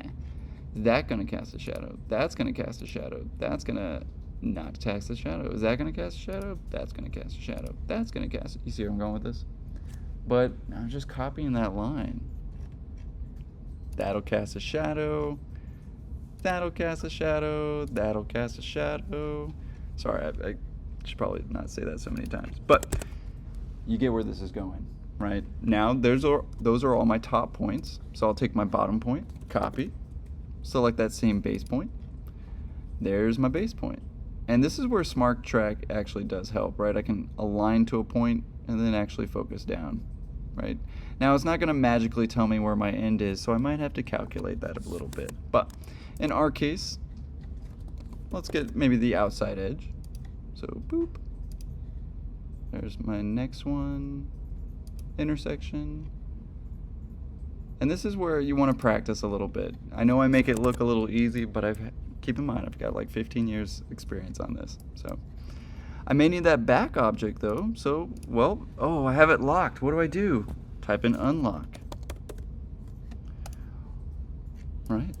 That going to cast a shadow. That's going to cast a shadow. That's going to not cast a shadow. Is that going to cast a shadow? That's going to cast a shadow. That's going to cast. You see where I'm going with this? But I'm just copying that line. That'll cast a shadow. That'll cast a shadow. That'll cast a shadow. Sorry, I should probably not say that so many times. But you get where this is going, right? Now, those are all my top points. So I'll take my bottom point, copy, select that same base point. There's my base point. And this is where Smart Track actually does help, right? I can align to a point and then actually focus down, right? Now, it's not going to magically tell me where my end is, so I might have to calculate that a little bit. But in our case, let's get maybe the outside edge. So, boop. There's my next one, intersection. And this is where you want to practice a little bit. I know I make it look a little easy, but keep in mind, I've got like 15 years experience on this. So I may need that back object though. So, well, oh, I have it locked. What do I do? Type in unlock. Right?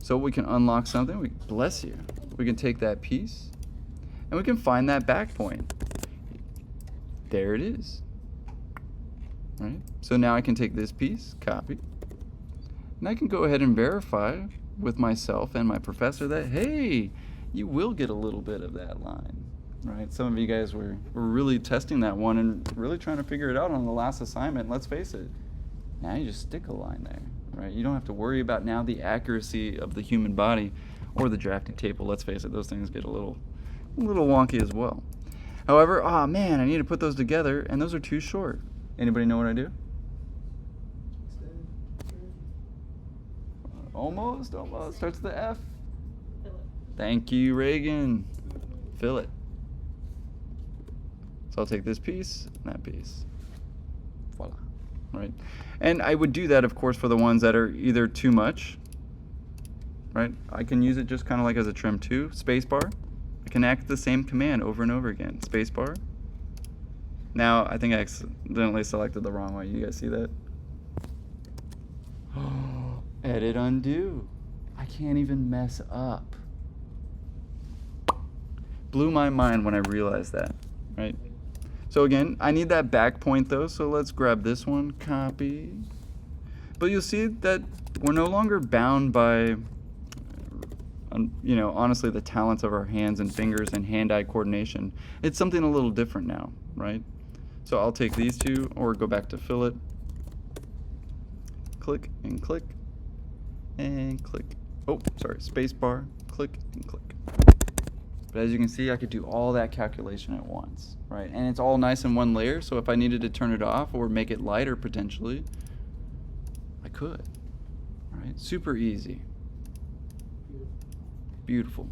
So we can unlock something. Bless you. We can take that piece and we can find that back point. There it is. Right? So now I can take this piece, copy, and I can go ahead and verify with myself and my professor that, hey, you will get a little bit of that line. Right? Some of you guys were really testing that one and really trying to figure it out on the last assignment. Let's face it, now you just stick a line there. Right? You don't have to worry about now the accuracy of the human body or the drafting table. Let's face it, those things get a little wonky as well. However, oh man, I need to put those together, and those are too short. Anybody know what I do? Almost. Starts with the F. Thank you, Reagan. Fill it. So I'll take this piece and that piece. Voila. Right? And I would do that, of course, for the ones that are either too much, right? I can use it just kind of like as a trim too. Spacebar. I can act the same command over and over again. Spacebar. Now, I think I accidentally selected the wrong way. You guys see that? Edit undo. I can't even mess up. Blew my mind when I realized that, right? So again, I need that back point though, so let's grab this one, copy. But you'll see that we're no longer bound by, honestly, the talents of our hands and fingers and hand-eye coordination. It's something a little different now, right? So I'll take these two, or go back to fillet. Click and click and click. Oh, sorry, space bar, click and click. But as you can see, I could do all that calculation at once, right? And it's all nice in one layer, so if I needed to turn it off or make it lighter potentially, I could, right? Super easy. Beautiful.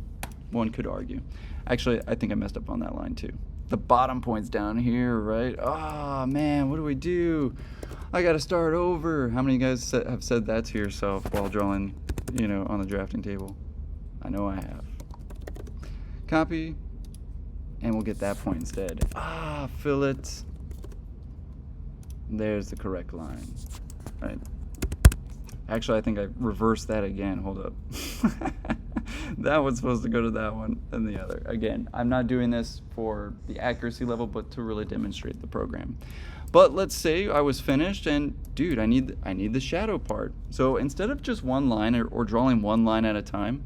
One could argue. Actually, I think I messed up on that line too. The bottom point's down here, right? Oh man, what do we do? I gotta start over. How many of you guys have said that to yourself while drawing, on the drafting table? I know I have. Copy, and we'll get that point instead. Fillet. There's the correct line, right? Actually, I think I reversed that again. Hold up. That one's supposed to go to that one and the other. Again, I'm not doing this for the accuracy level, but to really demonstrate the program. But let's say I was finished and, dude, I need the shadow part. So instead of just one line or drawing one line at a time,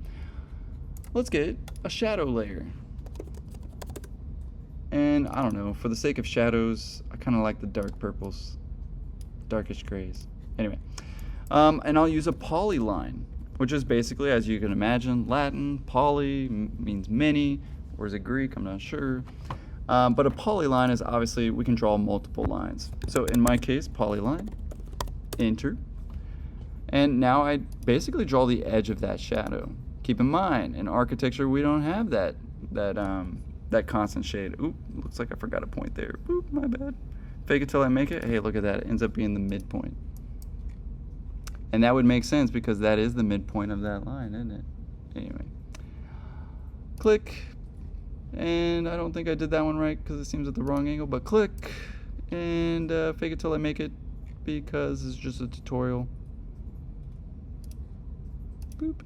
let's get a shadow layer. And I don't know, for the sake of shadows, I kind of like the dark purples. darkish grays. Anyway, and I'll use a polyline, which is basically, as you can imagine, Latin. Poly means many, or is it Greek? I'm not sure. But a polyline is obviously, we can draw multiple lines. So in my case, polyline, enter. And now I basically draw the edge of that shadow. Keep in mind, in architecture, we don't have that constant shade. Oop, looks like I forgot a point there. Oop, my bad. Fake it till I make it. Hey, look at that. It ends up being the midpoint. And that would make sense because that is the midpoint of that line, isn't it? Anyway. Click. And I don't think I did that one right because it seems at the wrong angle, but click. And fake it till I make it because it's just a tutorial. Boop.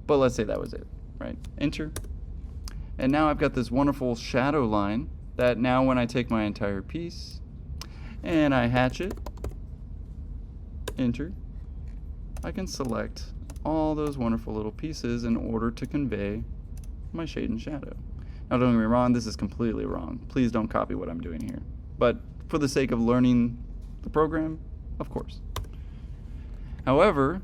But let's say that was it, right? Enter. And now I've got this wonderful shadow line that now when I take my entire piece and I hatch it, enter, I can select all those wonderful little pieces in order to convey my shade and shadow. Now don't get me wrong, this is completely wrong. Please don't copy what I'm doing here. But for the sake of learning the program, of course. However,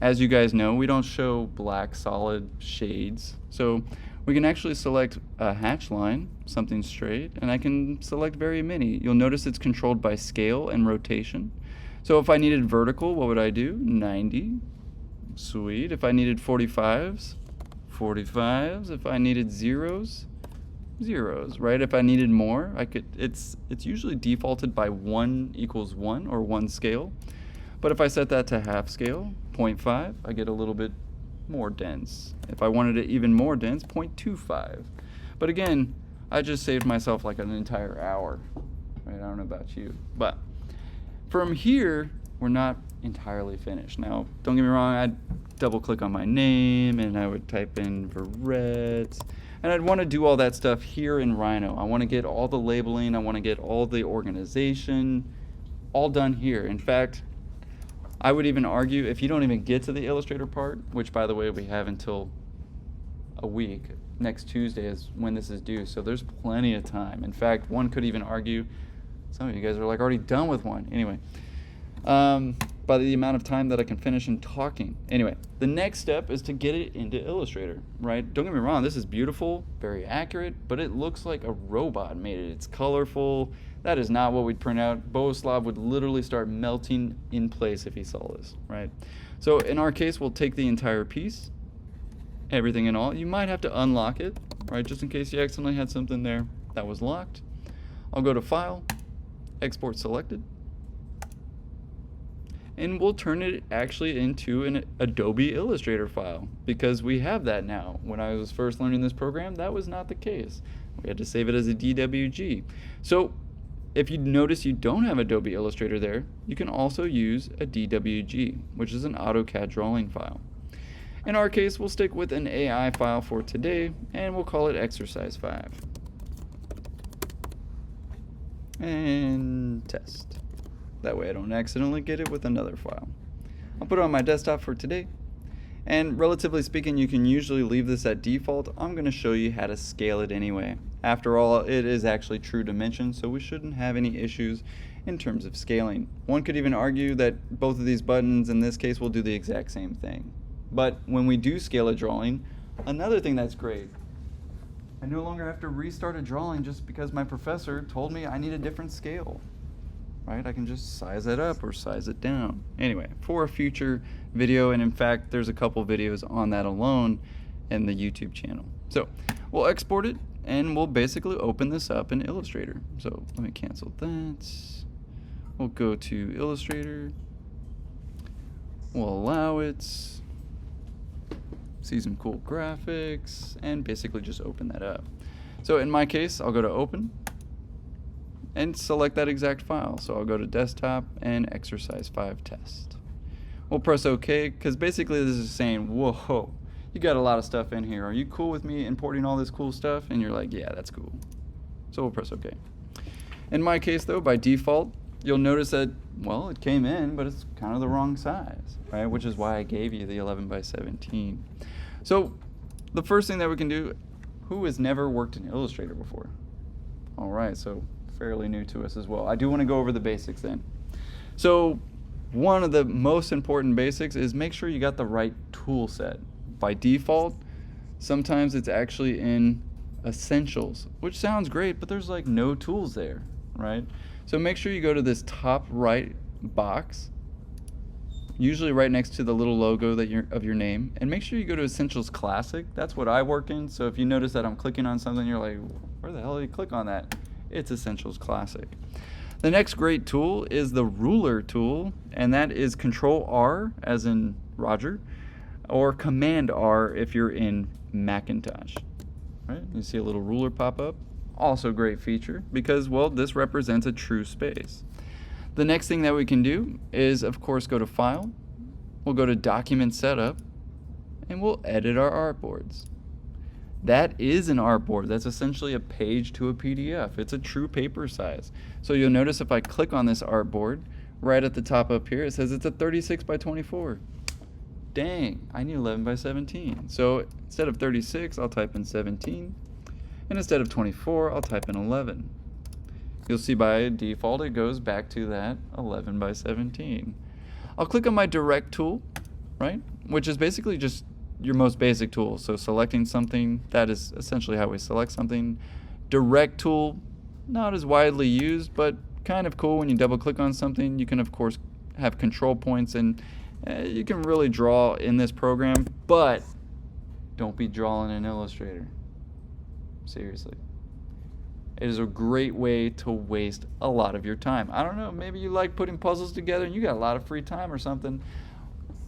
as you guys know, we don't show black solid shades. So we can actually select a hatch line, something straight, and I can select very many. You'll notice it's controlled by scale and rotation. So if I needed vertical, what would I do? 90. Sweet. If I needed 45s, 45s. If I needed zeros, zeros, right? If I needed more, I could, it's usually defaulted by 1 equals 1 or 1 scale. But if I set that to half scale, 0.5, I get a little bit more dense. If I wanted it even more dense, 0.25. But again, I just saved myself like an entire hour. Right? I don't know about you. But from here, we're not entirely finished. Now, don't get me wrong, I'd double click on my name and I would type in Verrett. And I'd want to do all that stuff here in Rhino. I want to get all the labeling, I want to get all the organization, all done here. In fact, I would even argue if you don't even get to the Illustrator part, which by the way we have until a week, next Tuesday is when this is due, so there's plenty of time. In fact, one could even argue, some of you guys are like already done with one. Anyway, by the amount of time that I can finish in talking. Anyway, the next step is to get it into Illustrator, right? Don't get me wrong, this is beautiful, very accurate, but it looks like a robot made it. It's colorful. That is not what we'd print out. Bohuslav would literally start melting in place if he saw this, right? So in our case, we'll take the entire piece, everything and all. You might have to unlock it, right? Just in case you accidentally had something there that was locked. I'll go to File, Export Selected, and we'll turn it actually into an Adobe Illustrator file because we have that now. When I was first learning this program, that was not the case. We had to save it as a DWG. So if you notice you don't have Adobe Illustrator there, you can also use a DWG, which is an AutoCAD drawing file. In our case, we'll stick with an AI file for today, and we'll call it exercise 5. And test. That way I don't accidentally get it with another file. I'll put it on my desktop for today. And relatively speaking, you can usually leave this at default. I'm going to show you how to scale it anyway. After all, it is actually true dimension, so we shouldn't have any issues in terms of scaling. One could even argue that both of these buttons in this case will do the exact same thing. But when we do scale a drawing, another thing that's great, I no longer have to restart a drawing just because my professor told me I need a different scale. Right? I can just size it up or size it down. Anyway, for a future video, and in fact, there's a couple videos on that alone in the YouTube channel. So we'll export it and we'll basically open this up in Illustrator. So let me cancel that. We'll go to Illustrator. We'll allow it. See some cool graphics and basically just open that up. So in my case, I'll go to Open and select that exact file. So I'll go to Desktop and Exercise 5 Test. We'll press OK because basically this is saying, whoa, you got a lot of stuff in here. Are you cool with me importing all this cool stuff? And you're like, yeah, that's cool. So we'll press OK. In my case though, by default, you'll notice that, well, it came in, but it's kind of the wrong size, right? Which is why I gave you the 11 by 17. So the first thing that we can do, who has never worked in Illustrator before? All right, so fairly new to us as well. I do want to go over the basics then. So one of the most important basics is make sure you got the right tool set. By default, sometimes it's actually in Essentials, which sounds great, but there's like no tools there, right? So make sure you go to this top right box, usually right next to the little logo of your name, and make sure you go to Essentials Classic. That's what I work in. So if you notice that I'm clicking on something, you're like, where the hell did you click on that? It's Essentials Classic. The next great tool is the ruler tool, and that is Control R as in Roger, or Command R if you're in Macintosh. Right? You see a little ruler pop up. Also a great feature because, well, this represents a true space. The next thing that we can do is, of course, go to File. We'll go to Document Setup, and we'll edit our artboards. That is an artboard. That's essentially a page to a PDF. It's a true paper size. So you'll notice if I click on this artboard, right at the top up here, it says it's a 36 by 24. Dang, I need 11 by 17. So instead of 36, I'll type in 17. And instead of 24, I'll type in 11. You'll see by default it goes back to that 11 by 17. I'll click on my direct tool, right? Which is basically just your most basic tool. So selecting something, that is essentially how we select something. Direct tool, not as widely used, but kind of cool. When you double click on something, you can of course have control points, and you can really draw in this program, but don't be drawing in Illustrator. Seriously. It is a great way to waste a lot of your time. I don't know, maybe you like putting puzzles together and you got a lot of free time or something.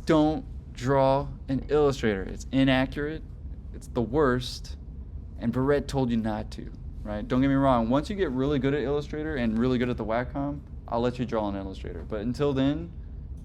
Don't draw in Illustrator. It's inaccurate, it's the worst, and Barrett told you not to, right? Don't get me wrong, once you get really good at Illustrator and really good at the Wacom, I'll let you draw in Illustrator. But until then,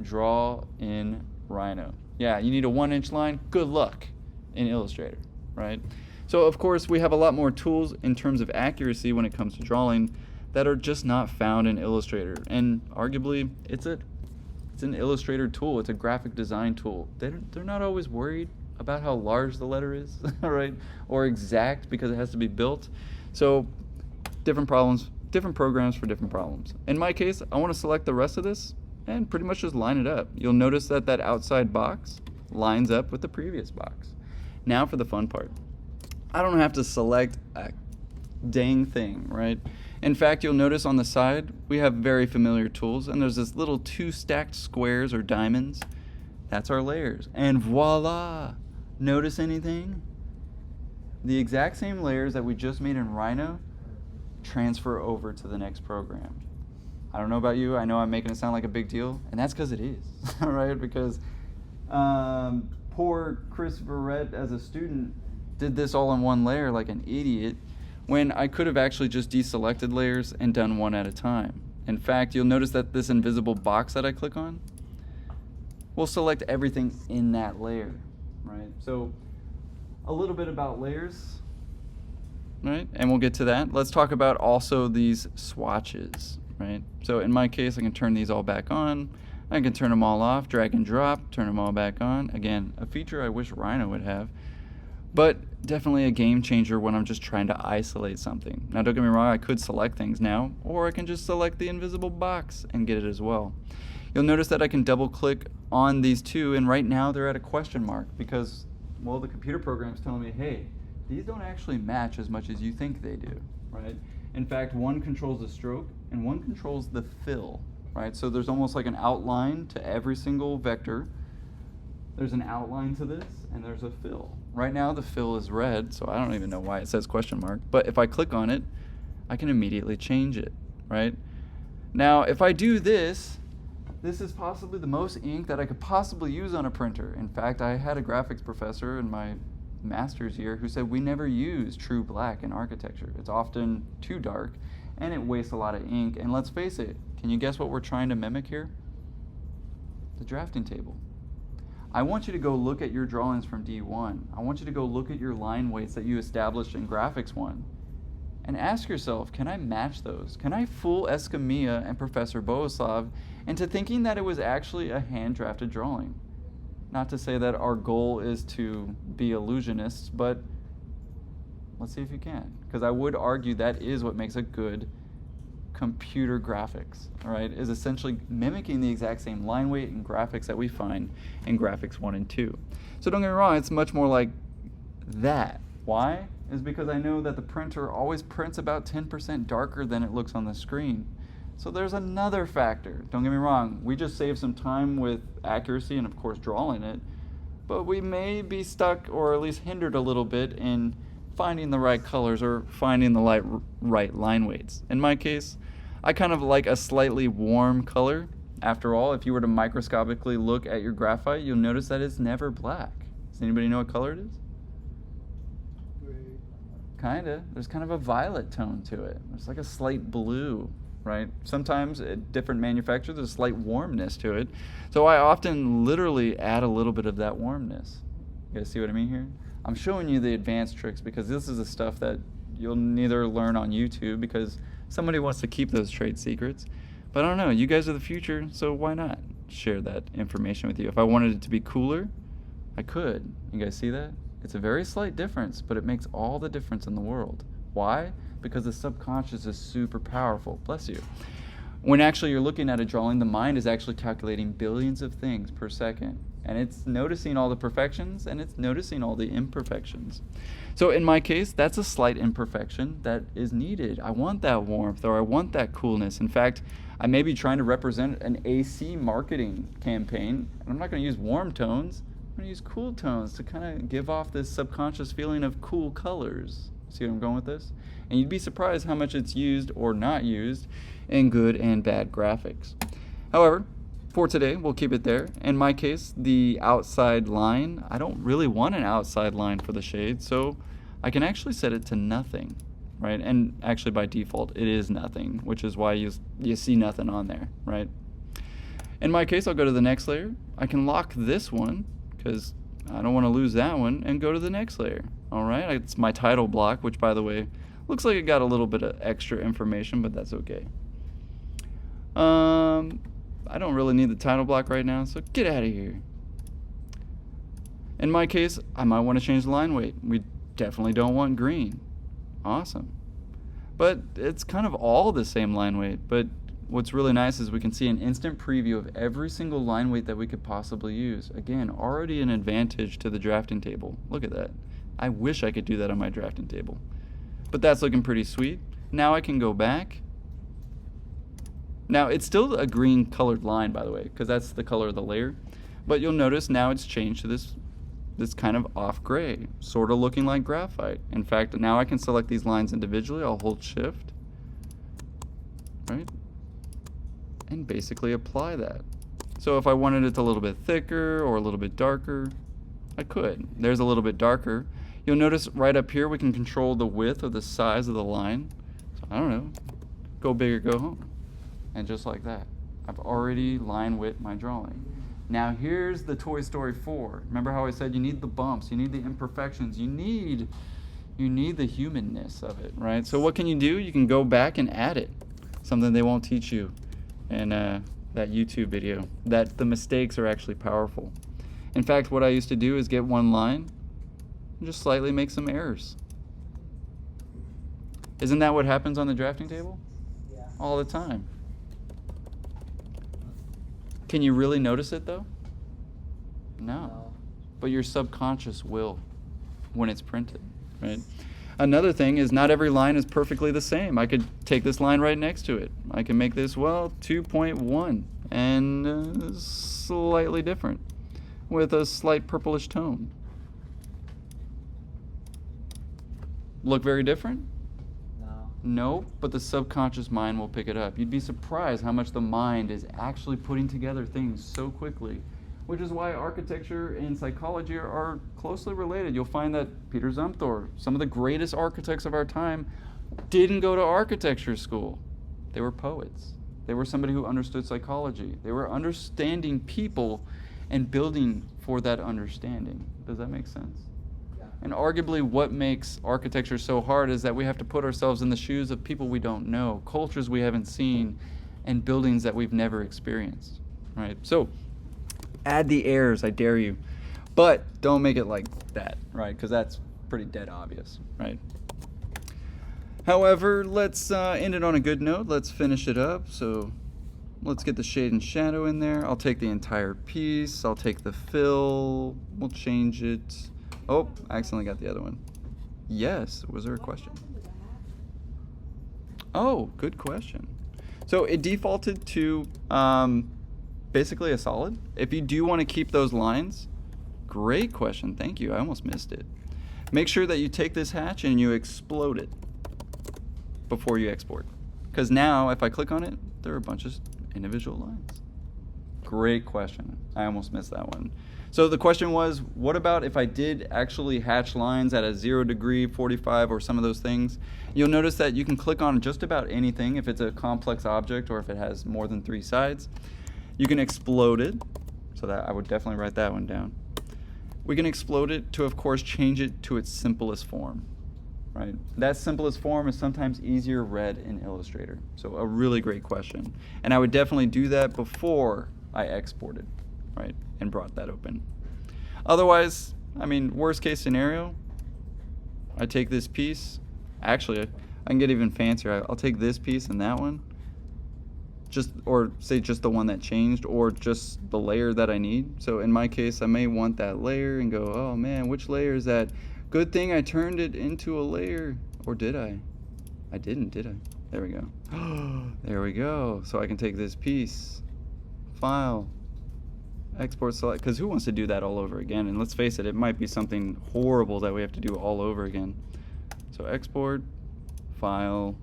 draw in Rhino. Yeah, you need a 1-inch line, good luck in Illustrator, right? So of course we have a lot more tools in terms of accuracy when it comes to drawing that are just not found in Illustrator. And arguably it's an Illustrator tool, it's a graphic design tool. They're not always worried about how large the letter is, right? Or exact because it has to be built. So different problems, different programs for different problems. In my case, I want to select the rest of this and pretty much just line it up. You'll notice that that outside box lines up with the previous box. Now for the fun part. I don't have to select a dang thing, right? In fact, you'll notice on the side, we have very familiar tools, and there's this little 2 stacked squares or diamonds. That's our layers. And voila! Notice anything? The exact same layers that we just made in Rhino transfer over to the next program. I don't know about you, I know I'm making it sound like a big deal, and that's because it is, all right? Because poor Chris Verrett as a student did this all in one layer like an idiot, when I could have actually just deselected layers and done one at a time. In fact, you'll notice that this invisible box that I click on will select everything in that layer, right? So a little bit about layers, right? And we'll get to that. Let's talk about also these swatches, right? So in my case, I can turn these all back on. I can turn them all off, drag and drop, turn them all back on. Again, a feature I wish Rhino would have, but definitely a game changer when I'm just trying to isolate something. Now don't get me wrong, I could select things now, or I can just select the invisible box and get it as well. You'll notice that I can double click on these two, and right now they're at a question mark because, well, the computer program's telling me, hey, these don't actually match as much as you think they do, right? In fact, one controls the stroke and one controls the fill, right? So there's almost like an outline to every single vector. There's an outline to this, and there's a fill. Right now the fill is red, so I don't even know why it says question mark, but if I click on it, I can immediately change it, right? Now, if I do this, this is possibly the most ink that I could possibly use on a printer. In fact, I had a graphics professor in my master's year who said we never use true black in architecture. It's often too dark, and it wastes a lot of ink, and let's face it, can you guess what we're trying to mimic here? The drafting table. I want you to go look at your drawings from D1. I want you to go look at your line weights that you established in Graphics 1 and ask yourself, can I match those? Can I fool Escamilla and Professor Bohuslav into thinking that it was actually a hand-drafted drawing? Not to say that our goal is to be illusionists, but let's see if you can. Because I would argue that is what makes a good computer graphics, all right, is essentially mimicking the exact same line weight and graphics that we find in graphics 1 and 2. So don't get me wrong, it's much more like that. Why? Is because I know that the printer always prints about 10% darker than it looks on the screen. So there's another factor. Don't get me wrong, we just save some time with accuracy and of course drawing it, but we may be stuck or at least hindered a little bit in finding the right colors or finding the right line weights. In my case, I kind of like a slightly warm color. After all, if you were to microscopically look at your graphite, you'll notice that it's never black. Does anybody know what color it is? Kinda. There's kind of a violet tone to it. There's like a slight blue, right? Sometimes at different manufacturers, there's a slight warmness to it. So I often literally add a little bit of that warmness. You guys see what I mean here? I'm showing you the advanced tricks because this is the stuff that you'll neither learn on YouTube because somebody wants to keep those trade secrets. But I don't know, you guys are the future, so why not share that information with you? If I wanted it to be cooler, I could. You guys see that? It's a very slight difference, but it makes all the difference in the world. Why? Because the subconscious is super powerful. Bless you. When actually you're looking at a drawing, the mind is actually calculating billions of things per second. And it's noticing all the perfections and it's noticing all the imperfections. So in my case, that's a slight imperfection that is needed. I want that warmth or I want that coolness. In fact, I may be trying to represent an AC marketing campaign, and I'm not going to use warm tones. I'm going to use cool tones to kind of give off this subconscious feeling of cool colors. See where I'm going with this? And you'd be surprised how much it's used or not used in good and bad graphics. However, for today, we'll keep it there. In my case, the outside line, I don't really want an outside line for the shade, so I can actually set it to nothing, right? And actually by default, it is nothing, which is why you see nothing on there, right? In my case, I'll go to the next layer. I can lock this one, because I don't want to lose that one, and go to the next layer. All right, it's my title block, which by the way, looks like it got a little bit of extra information, but that's okay. I don't really need the title block right now, so get out of here. In my case, I might want to change the line weight. We definitely don't want green. Awesome. But it's kind of all the same line weight, but what's really nice is we can see an instant preview of every single line weight that we could possibly use. Again, already an advantage to the drafting table. Look at that. I wish I could do that on my drafting table. But that's looking pretty sweet. Now I can go back. Now it's still a green colored line, by the way, because that's the color of the layer. But you'll notice now it's changed to this kind of off gray, sort of looking like graphite. In fact, now I can select these lines individually. I'll hold shift, right? And basically apply that. So if I wanted it a little bit thicker or a little bit darker, I could. There's a little bit darker. You'll notice right up here we can control the width or the size of the line. So I don't know, go big or go home. And just like that, I've already line width my drawing. Now here's the Toy Story 4. Remember how I said you need the bumps, you need the imperfections, you need the humanness of it, right? So what can you do? You can go back and add it. Something they won't teach you in that YouTube video, that the mistakes are actually powerful. In fact, what I used to do is get one line and just slightly make some errors. Isn't that what happens on the drafting table? Yeah. All the time. Can you really notice it though? No. But your subconscious will when it's printed, right? Another thing is not every line is perfectly the same. I could take this line right next to it. I can make this, well, 2.1 and slightly different with a slight purplish tone. Look very different? No, but the subconscious mind will pick it up. You'd be surprised how much the mind is actually putting together things so quickly, which is why architecture and psychology are closely related. You'll find that Peter Zumthor, some of the greatest architects of our time, didn't go to architecture school. They were poets. They were somebody who understood psychology. They were understanding people and building for that understanding. Does that make sense? And arguably what makes architecture so hard is that we have to put ourselves in the shoes of people we don't know, cultures we haven't seen, and buildings that we've never experienced, right? So add the errors, I dare you. But don't make it like that, right? Because that's pretty dead obvious, right? However, let's end it on a good note. Let's finish it up. So let's get the shade and shadow in there. I'll take the entire piece. I'll take the fill. We'll change it. Oh, I accidentally got the other one. Yes, was there a question? Oh, good question. So it defaulted to basically a solid. If you do want to keep those lines, great question. Thank you. I almost missed it. Make sure that you take this hatch and you explode it before you export. Because now, if I click on it, there are a bunch of individual lines. Great question. I almost missed that one. So the question was, what about if I did actually hatch lines at a 0 degree, 45, or some of those things? You'll notice that you can click on just about anything if it's a complex object or if it has more than 3 sides. You can explode it, so that I would definitely write that one down. We can explode it to, of course, change it to its simplest form. Right? That simplest form is sometimes easier read in Illustrator. So a really great question. And I would definitely do that before I exported, right? And brought that open. Otherwise, I mean, worst case scenario, I take this piece. Actually, I can get even fancier. I'll take this piece and that one. Or say just the one that changed, or just the layer that I need. So in my case, I may want that layer and go, oh man, which layer is that? Good thing I turned it into a layer. Or did I? I didn't, did I? There we go. There we go. So I can take this piece, file, export, select, because who wants to do that all over again? And let's face it, it might be something horrible that we have to do all over again. So export, file,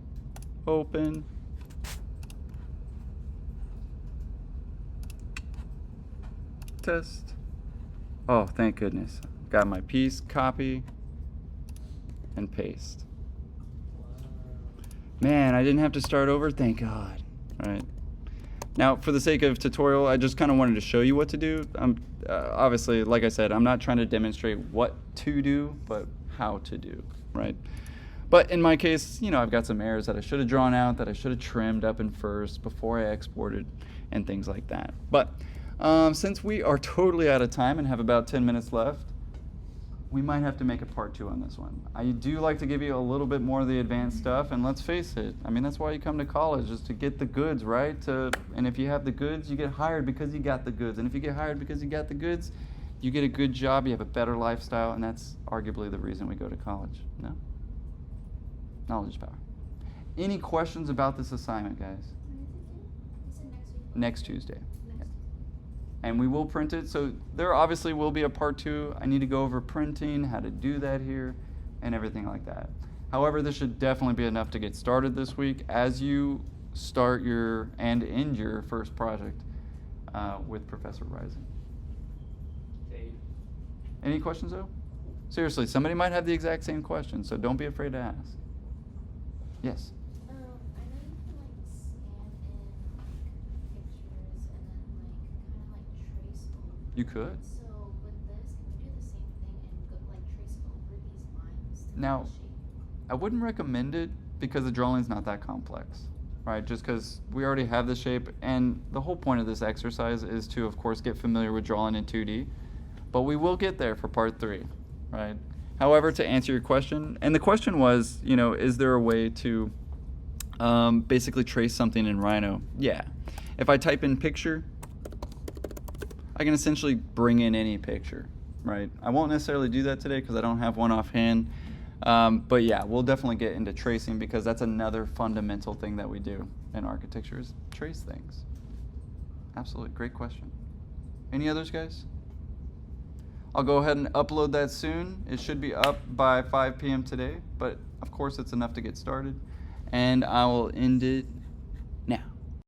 open. Test. Oh, thank goodness. Got my piece, copy, and paste. Man, I didn't have to start over, thank God. All right. Now, for the sake of tutorial, I just kind of wanted to show you what to do. Obviously, like I said, I'm not trying to demonstrate what to do, but how to do, right? But in my case, you know, I've got some errors that I should have drawn out, that I should have trimmed up in first before I exported, and things like that. But since we are totally out of time and have about 10 minutes left, we might have to make a part 2 on this one. I do like to give you a little bit more of the advanced stuff, and let's face it, I mean, that's why you come to college, is to get the goods, right? And if you have the goods, you get hired because you got the goods. And if you get hired because you got the goods, you get a good job, you have a better lifestyle, and that's arguably the reason we go to college. No? Knowledge is power. Any questions about this assignment, guys? Next Tuesday. And we will print it, so there obviously will be a part 2. I need to go over printing, how to do that here, and everything like that. However, this should definitely be enough to get started this week as you start your and end your first project with Professor Rising. Any questions though? Seriously, somebody might have the exact same question, so don't be afraid to ask. Yes? I know you can like scan in like pictures and then like kind of like trace over. You could. So with this, can we do the same thing and go, like trace over these lines to Now, make the shape? I wouldn't recommend it because the drawing's not that complex, right? Just because we already have the shape, and the whole point of this exercise is to, of course, get familiar with drawing in 2D, but we will get there for part 3, right? However, to answer your question, and the question was, you know, is there a way to basically trace something in Rhino? Yeah. If I type in picture, I can essentially bring in any picture, right? I won't necessarily do that today because I don't have one offhand. But yeah, we'll definitely get into tracing because that's another fundamental thing that we do in architecture is trace things. Absolutely, great question. Any others, guys? I'll go ahead and upload that soon. It should be up by 5 p.m. today, but of course it's enough to get started. And I will end it